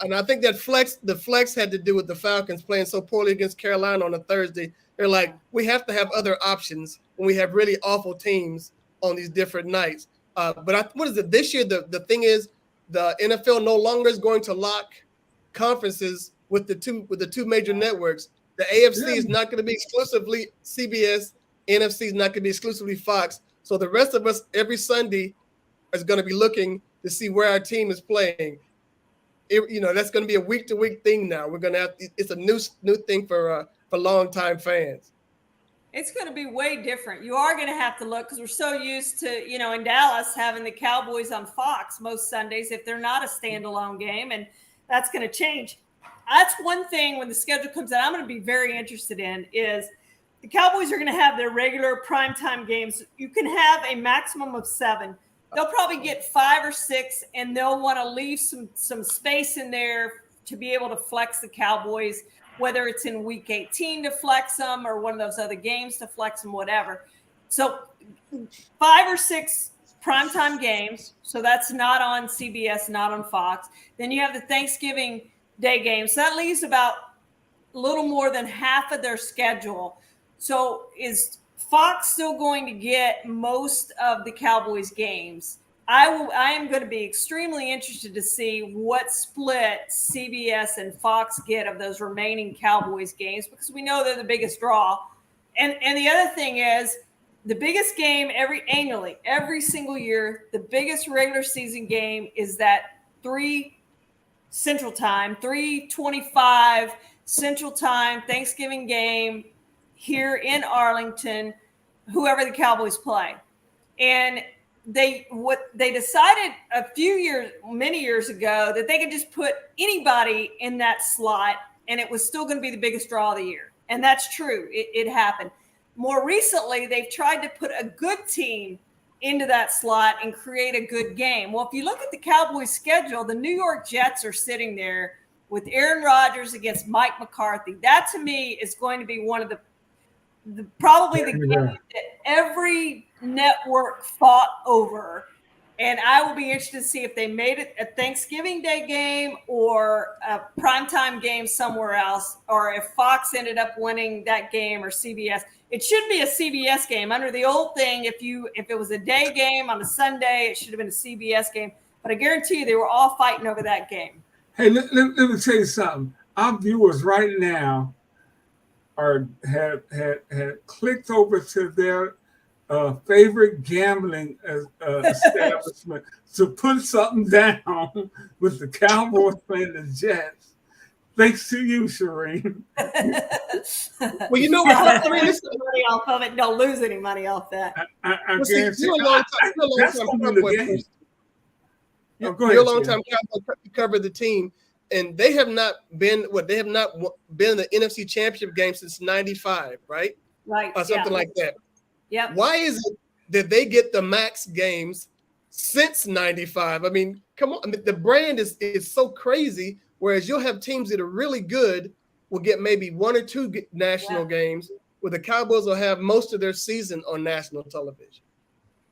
and I think that the flex had to do with the Falcons playing so poorly against Carolina on a Thursday. They're like, we have to have other options when we have really awful teams on these different nights. But what is it this year? The thing is, the NFL no longer is going to lock conferences with the two major networks. The AFC is not going to be exclusively CBS. NFC is not going to be exclusively Fox. So the rest of us every Sunday is going to be looking to see where our team is playing. That's going to be a week-to-week thing now. We're going to have it's a new thing for longtime fans. It's going to be way different. You are going to have to look because we're so used to, in Dallas having the Cowboys on Fox most Sundays if they're not a standalone game, and that's going to change. That's one thing when the schedule comes out I'm going to be very interested in is the Cowboys are going to have their regular primetime games. You can have a maximum of 7. They'll probably get 5 or 6, and they'll want to leave some space in there to be able to flex the Cowboys, whether it's in week 18 to flex them or one of those other games to flex them, whatever. So 5 or 6 primetime games. So that's not on CBS, not on Fox. Then you have the Thanksgiving Day games. So that leaves about a little more than half of their schedule. So is Fox still going to get most of the Cowboys games? I am going to be extremely interested to see what split CBS and Fox get of those remaining Cowboys games, because we know they're the biggest draw. And the other thing is, the biggest game annually, every single year, the biggest regular season game is that 3 Central Time, 3:25 Central Time Thanksgiving game here in Arlington, whoever the Cowboys play. And they decided many years ago, that they could just put anybody in that slot and it was still going to be the biggest draw of the year. And that's true. It happened. More recently, they've tried to put a good team into that slot and create a good game. Well, if you look at the Cowboys schedule, the New York Jets are sitting there with Aaron Rodgers against Mike McCarthy. That to me is going to be one of probably the game that every network fought over. And I will be interested to see if they made it a Thanksgiving Day game or a primetime game somewhere else, or if Fox ended up winning that game or CBS. It should be a CBS game. Under the old thing, if it was a day game on a Sunday, it should have been a CBS game. But I guarantee you they were all fighting over that game. Hey, let me tell you something. Our viewers right now have clicked over to their favorite gambling establishment to put something down with the Cowboys playing the Jets. Thanks to you, Shireen. Well, you know what? Money off of it. Don't lose any money off that. I Well, see, guarantee you're a long time Cowboy cover the team, and they have not been in the NFC Championship game since '95, right? Right. Or something like that. Yep. Why is it that they get the max games since '95? I mean, come on. I mean, the brand is so crazy. Whereas you'll have teams that are really good will get maybe 1 or 2 national games, where the Cowboys will have most of their season on national television.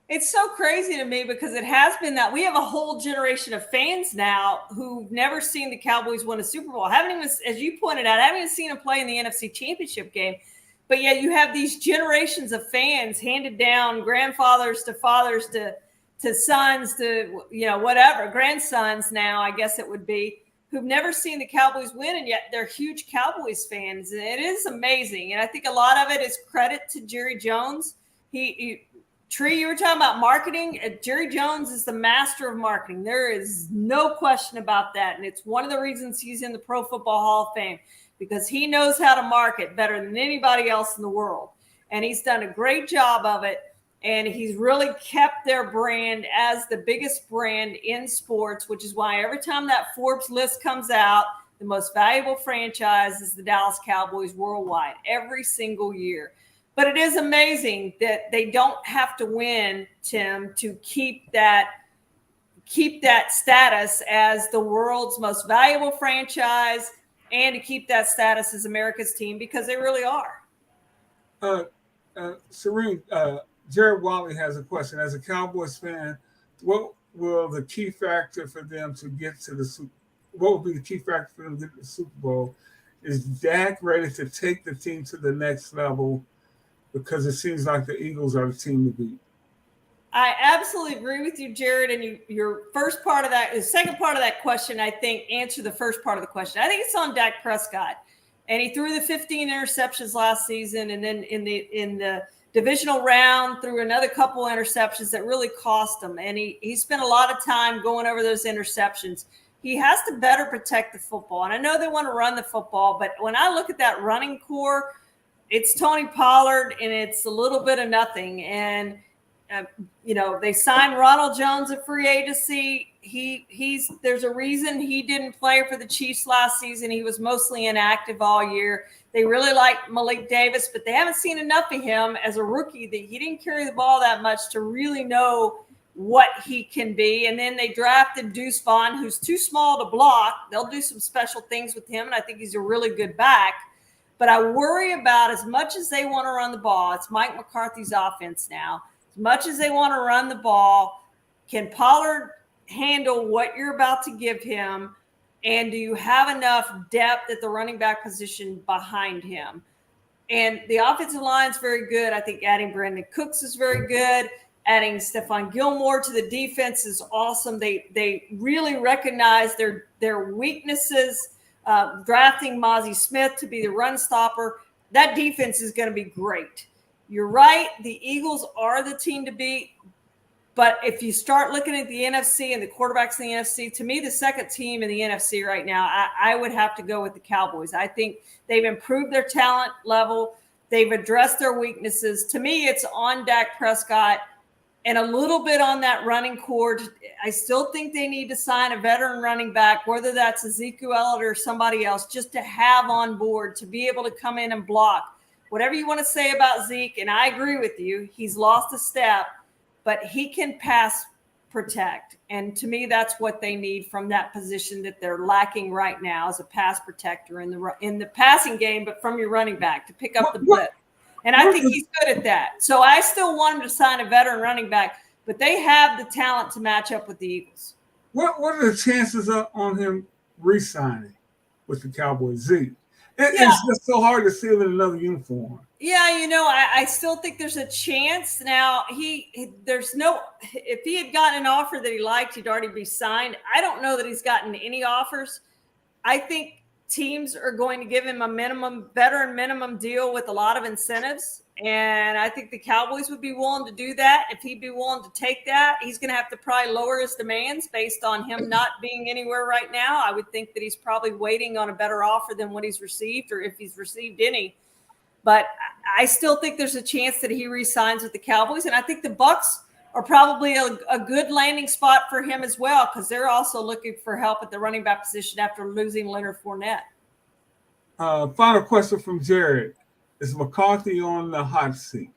It's so crazy to me, because it has been that we have a whole generation of fans now who've never seen the Cowboys win a Super Bowl. Haven't even, as you pointed out, haven't even seen them play in the NFC Championship game. But yet you have these generations of fans handed down, grandfathers to fathers to sons to, whatever, grandsons now, I guess it would be, who've never seen the Cowboys win, and yet they're huge Cowboys fans. And it is amazing. And I think a lot of it is credit to Jerry Jones. Tree, you were talking about marketing. Jerry Jones is the master of marketing. There is no question about that. And it's one of the reasons he's in the Pro Football Hall of Fame, because he knows how to market better than anybody else in the world. And he's done a great job of it. And he's really kept their brand as the biggest brand in sports, which is why every time that Forbes list comes out, the most valuable franchise is the Dallas Cowboys worldwide, every single year. But it is amazing that they don't have to win, Tim, to keep that status as the world's most valuable franchise and to keep that status as America's team, because they really are. Shireen, Jared Wally has a question. As a Cowboys fan, what will the key factor for them to get to the Super? What will be the key factor for them to get to the Super Bowl? Is Dak ready to take the team to the next level? Because it seems like the Eagles are the team to beat. I absolutely agree with you, Jared. And your first part of that, the second part of that question, I think, answered the first part of the question. I think it's on Dak Prescott, and he threw the 15 interceptions last season, and then in the divisional round threw another couple interceptions that really cost him. And he spent a lot of time going over those interceptions. He has to better protect the football. And I know they want to run the football, but when I look at that running core, it's Tony Pollard and it's a little bit of nothing. And, they signed Ronald Jones at free agency. There's a reason he didn't play for the Chiefs last season. He was mostly inactive all year. They really like Malik Davis, but they haven't seen enough of him as a rookie that he didn't carry the ball that much to really know what he can be. And then they drafted Deuce Vaughn, who's too small to block. They'll do some special things with him, and I think he's a really good back. But I worry about, as much as they want to run the ball, it's Mike McCarthy's offense now. As much as they want to run the ball, can Pollard handle what you're about to give him? And do you have enough depth at the running back position behind him? And the offensive line is very good. I think adding Brandon Cooks is very good. Adding Stephon Gilmore to the defense is awesome. They really recognize their weaknesses. Drafting Mozzie Smith to be the run stopper, that defense is going to be great. You're right. The Eagles are the team to beat. But if you start looking at the NFC and the quarterbacks in the NFC, to me, the second team in the NFC right now, I would have to go with the Cowboys. I think they've improved their talent level. They've addressed their weaknesses. To me, it's on Dak Prescott and a little bit on that running core. I still think they need to sign a veteran running back, whether that's Ezekiel Elliott or somebody else, just to have on board to be able to come in and block. Whatever you want to say about Zeke, and I agree with you, he's lost a step, but he can pass protect. And to me, that's what they need from that position that they're lacking right now as a pass protector in the passing game, but from your running back to pick up the blitz. And I think he's good at that. So I still want him to sign a veteran running back, but they have the talent to match up with the Eagles. What are the chances on him re-signing with the Cowboys? Zeke. It's just so hard to see him in another uniform. Yeah, I still think there's a chance. Now, if he had gotten an offer that he liked, he'd already be signed. I don't know that he's gotten any offers. I think teams are going to give him a veteran minimum deal with a lot of incentives. And I think the Cowboys would be willing to do that. If he'd be willing to take that, he's going to have to probably lower his demands based on him not being anywhere right now. I would think that he's probably waiting on a better offer than what he's received, or if he's received any. But I still think there's a chance that he re-signs with the Cowboys. And I think the Bucs are probably a good landing spot for him as well, because they're also looking for help at the running back position after losing Leonard Fournette. Final question from Jared. Is McCarthy on the hot seat?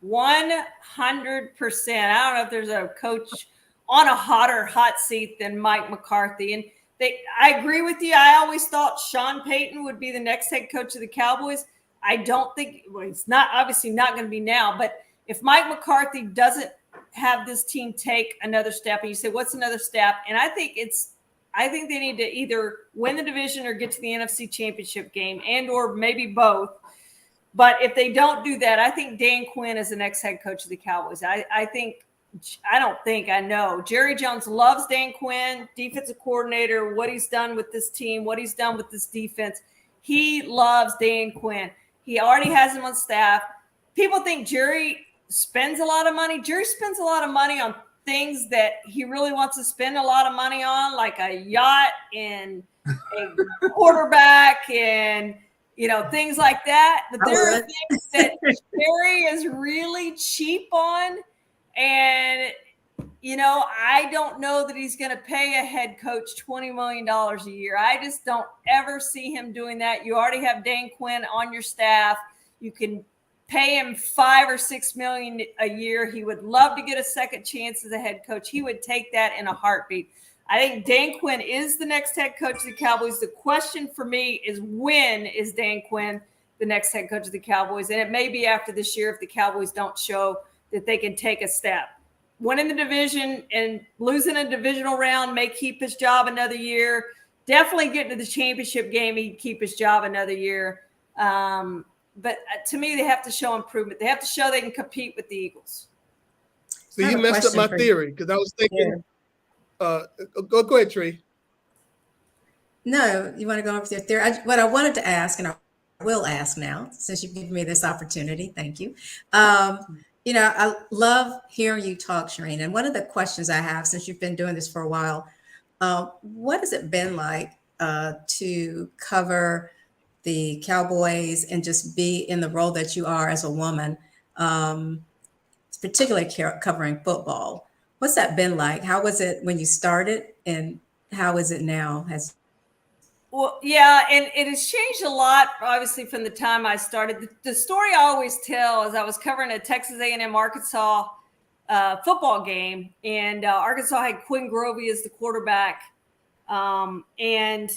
100%. I don't know if there's a coach on a hotter hot seat than Mike McCarthy. And I agree with you. I always thought Sean Payton would be the next head coach of the Cowboys. I don't think it's obviously not going to be now, but if Mike McCarthy doesn't have this team take another step, and you say, what's another step? And I think they need to either win the division or get to the NFC Championship game, and or maybe both. But if they don't do that, I think Dan Quinn is the next head coach of the Cowboys. I know. Jerry Jones loves Dan Quinn, defensive coordinator, what he's done with this team, what he's done with this defense. He loves Dan Quinn. He already has him on staff. People think Jerry spends a lot of money. Jerry spends a lot of money on things that he really wants to spend a lot of money on, like a yacht and a quarterback and things like that. But there are things that Jerry is really cheap on. And, I don't know that he's going to pay a head coach $20 million a year. I just don't ever see him doing that. You already have Dan Quinn on your staff. You can pay him $5 or $6 million a year. He would love to get a second chance as a head coach. He would take that in a heartbeat. I think Dan Quinn is the next head coach of the Cowboys. The question for me is, when is Dan Quinn the next head coach of the Cowboys? And it may be after this year if the Cowboys don't show that they can take a step. Winning the division and losing a divisional round may keep his job another year. Definitely getting to the championship game, he'd keep his job another year. But to me, they have to show improvement. They have to show they can compete with the Eagles. So you messed up my theory, because I was thinking go ahead, Tree. No, you want to go over your theory? What I wanted to ask, and I will ask now, since you've given me this opportunity. Thank you. I love hearing you talk, Shireen. And one of the questions I have, since you've been doing this for a while, what has it been like to cover the Cowboys and just be in the role that you are as a woman, particularly covering football? What's that been like? How was it when you started, and how is it now? Well, yeah, and it has changed a lot, obviously, from the time I started. The story I always tell is I was covering a Texas A&M Arkansas football game, and Arkansas had Quinn Grovey as the quarterback, and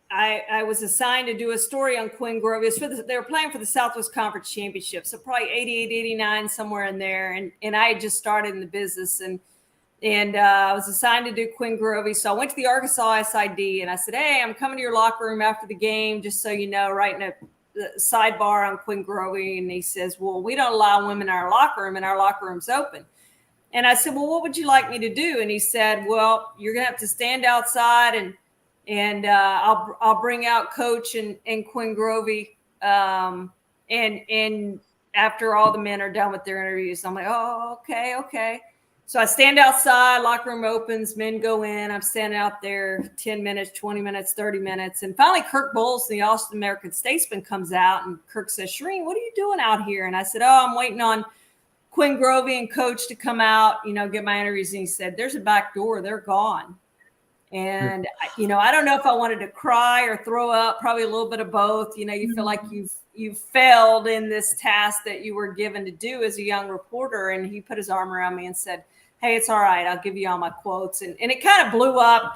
I was assigned to do a story on Quinn Grovey. They were playing for the Southwest Conference Championship, so probably 88, 89, somewhere in there, and I had just started in the business, and I was assigned to do Quinn Grovey. So I went to the Arkansas SID and I said, hey, I'm coming to your locker room after the game, just so you know, right in the sidebar on Quinn Grovey. And he says, well, we don't allow women in our locker room, and our locker room's open. And I said, well, what would you like me to do? And he said, well, you're going to have to stand outside and I'll bring out Coach and Quinn Grovey. And after all the men are done with their interviews, I'm like, oh, okay. So I stand outside, locker room opens, men go in. I'm standing out there 10 minutes, 20 minutes, 30 minutes. And finally, Kirk Bowles, the Austin American Statesman, comes out. And Kirk says, Shireen, what are you doing out here? And I said, oh, I'm waiting on Quinn Grovey and Coach to come out, get my interviews. And he said, there's a back door. They're gone. And, I don't know if I wanted to cry or throw up, probably a little bit of both. You feel like you've failed in this task that you were given to do as a young reporter. And he put his arm around me and said, hey, it's all right. I'll give you all my quotes. And it kind of blew up.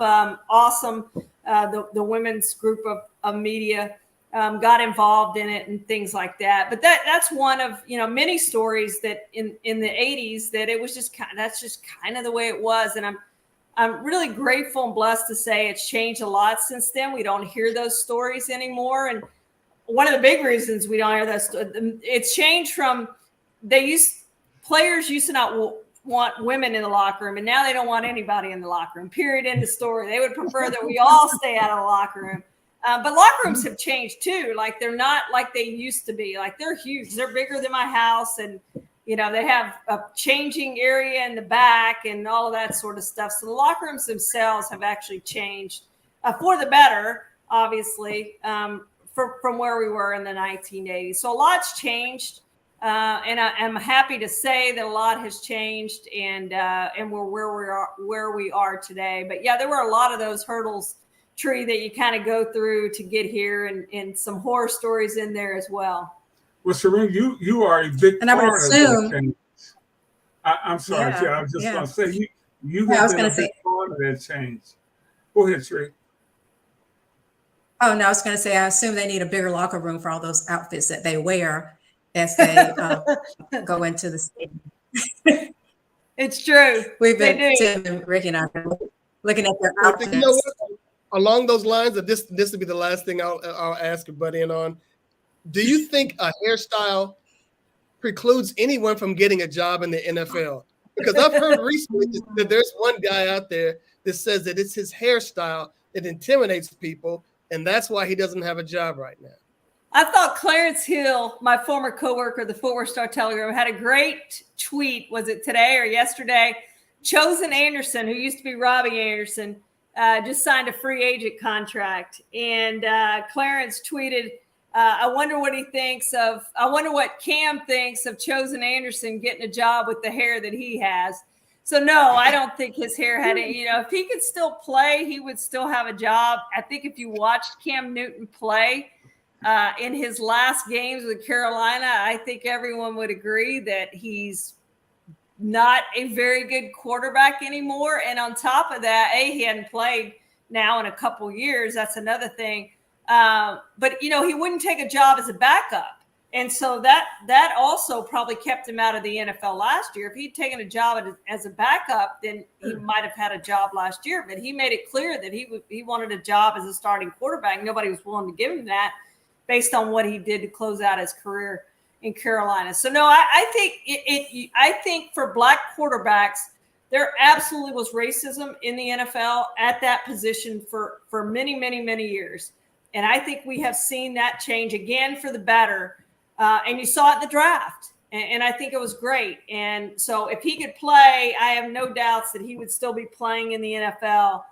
Awesome. The women's group of media got involved in it and things like that. But that's one of, many stories that in the 80s that it was that's just kind of the way it was. And I'm really grateful and blessed to say it's changed a lot since then. We don't hear those stories anymore. And one of the big reasons we don't hear that, it's changed from players used to not want women in the locker room, and now they don't want anybody in the locker room, period, end of story. They would prefer that we all stay out of the locker room. But locker rooms have changed too. Like they're not like they used to be. Like they're huge. They're bigger than my house. And, they have a changing area in the back and all of that sort of stuff. So the locker rooms themselves have actually changed for the better, obviously, from where we were in the 1980s. So a lot's changed. And I'm happy to say that a lot has changed and we're where we are today. But yeah, there were a lot of those hurdles, Tree, that you kind of go through to get here, and some horror stories in there as well. Well, Shireen, you are a big And I would part of assume, that change. I'm sorry, Yeah, Tree, I was just going to say you I have was been a gonna big say- part of that change. Go ahead, Tree. Oh, no, I was going to say, I assume they need a bigger locker room for all those outfits that they wear as they go into the stadium. It's true. We've been, They do. Tim and Ricky and I have been looking at their I think, outfits. what? Along those lines, of this will be the last thing I'll ask your buddy in on. Do you think a hairstyle precludes anyone from getting a job in the NFL? Because I've heard recently that there's one guy out there that says that it's his hairstyle that intimidates people, and that's why he doesn't have a job right now. I thought Clarence Hill, my former coworker, the Fort Star Telegram, had a great tweet. Was it today or yesterday? Chosen Anderson, who used to be Robbie Anderson, just signed a free agent contract. And Clarence tweeted, I wonder what Cam thinks of Chosen Anderson getting a job with the hair that he has. So no, I don't think his hair had it. If he could still play, he would still have a job. I think if you watched Cam Newton play in his last games with Carolina, I think everyone would agree that he's not a very good quarterback anymore. And on top of that, he hadn't played now in a couple years. That's another thing. But he wouldn't take a job as a backup. And so that also probably kept him out of the NFL last year. If he'd taken a job as a backup, then he might have had a job last year. But he made it clear that he wanted a job as a starting quarterback. Nobody was willing to give him that based on what he did to close out his career in Carolina. So no, I think I think for black quarterbacks, there absolutely was racism in the NFL at that position for many, many, many years. And I think we have seen that change again for the better. And you saw it in the draft. And I think it was great. And so if he could play, I have no doubts that he would still be playing in the NFL.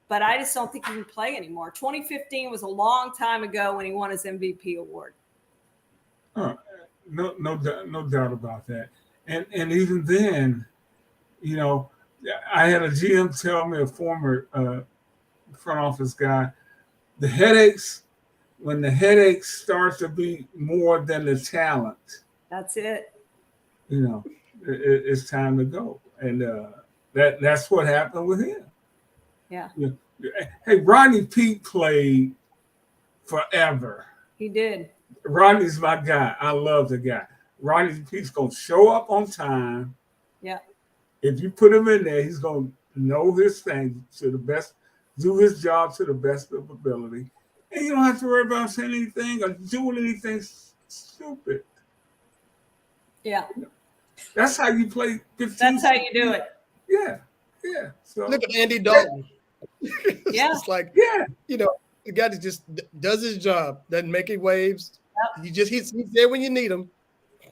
But I just don't think he can play anymore. 2015 was a long time ago when he won his MVP award. No doubt about that. And even then, I had a GM tell me, a former front office guy, when the headaches starts to be more than the talent, that's it. It's time to go. And that's what happened with him. Yeah. Hey, Rodney Peete played forever. He did. Rodney's my guy. I love the guy. Rodney Pete's going to show up on time. Yeah. if you put him in there, he's going to know his thing to the best, do his job to the best of ability. And you don't have to worry about saying anything or doing anything stupid. Yeah. That's how you play 15. That's how you do it. Yeah. So Look at Andy Dalton. Yeah. It's like, yeah. the guy that just does his job, doesn't make any waves. Yep. He's there when you need him.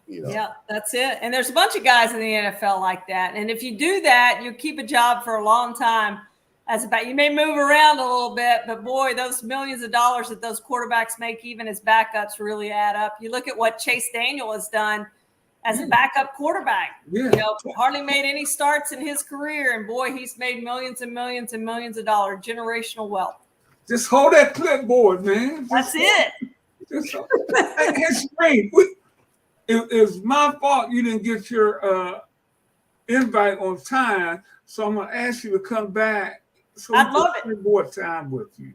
Yeah, that's it. And there's a bunch of guys in the NFL like that. And if you do that, you keep a job for a long time. You may move around a little bit, but boy, those millions of dollars that those quarterbacks make, even as backups, really add up. You look at what Chase Daniel has done as a backup quarterback. Yeah. Hardly made any starts in his career, and boy, he's made millions and millions and millions of dollars, generational wealth. Just hold that clipboard, man. That's it. Hey, Shireen, it was my fault you didn't get your invite on time, so I'm going to ask you to come back. So I'd love it. More time with you.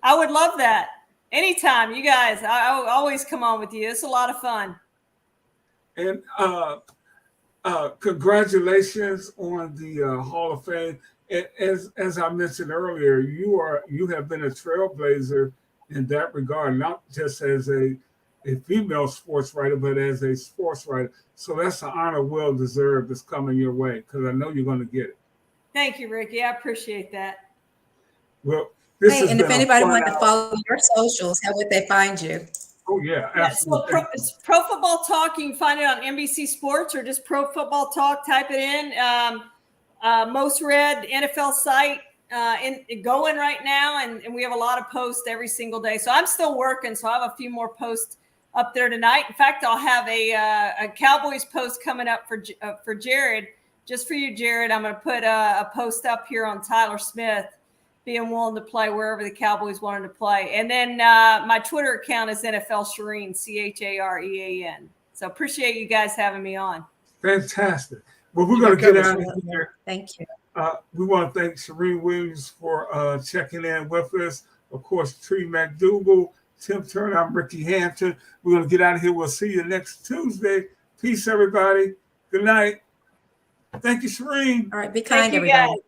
I would love that. Anytime, you guys. I always come on with you. It's a lot of fun. And congratulations on the Hall of Fame. As I mentioned earlier, you have been a trailblazer in that regard, not just as a female sports writer, but as a sports writer. So that's an honor well deserved that's coming your way, because I know you're going to get it. Thank you, Ricky. I appreciate that. Well, and if anybody wanted to follow your socials, how would they find you? Oh, yeah, absolutely. So it's Pro Football Talk. You can find it on NBC Sports or just Pro Football Talk. Type it in. Most read NFL site going right now, and we have a lot of posts every single day. So I'm still working, so I have a few more posts up there tonight. In fact, I'll have a Cowboys post coming up for Jared. Just for you, Jared, I'm going to put a post up here on Tyler Smith being willing to play wherever the Cowboys wanted to play. And then my Twitter account is NFL Shireen, CHAREAN. So appreciate you guys having me on. Fantastic. Well, we're going to get out of here. Thank you. We want to thank Shireen Williams for checking in with us. Of course, Tree McDougal, Tim Turner, I'm Rickey Hampton. We're going to get out of here. We'll see you next Tuesday. Peace, everybody. Good night. Thank you, Shireen. All right. Be kind, everybody.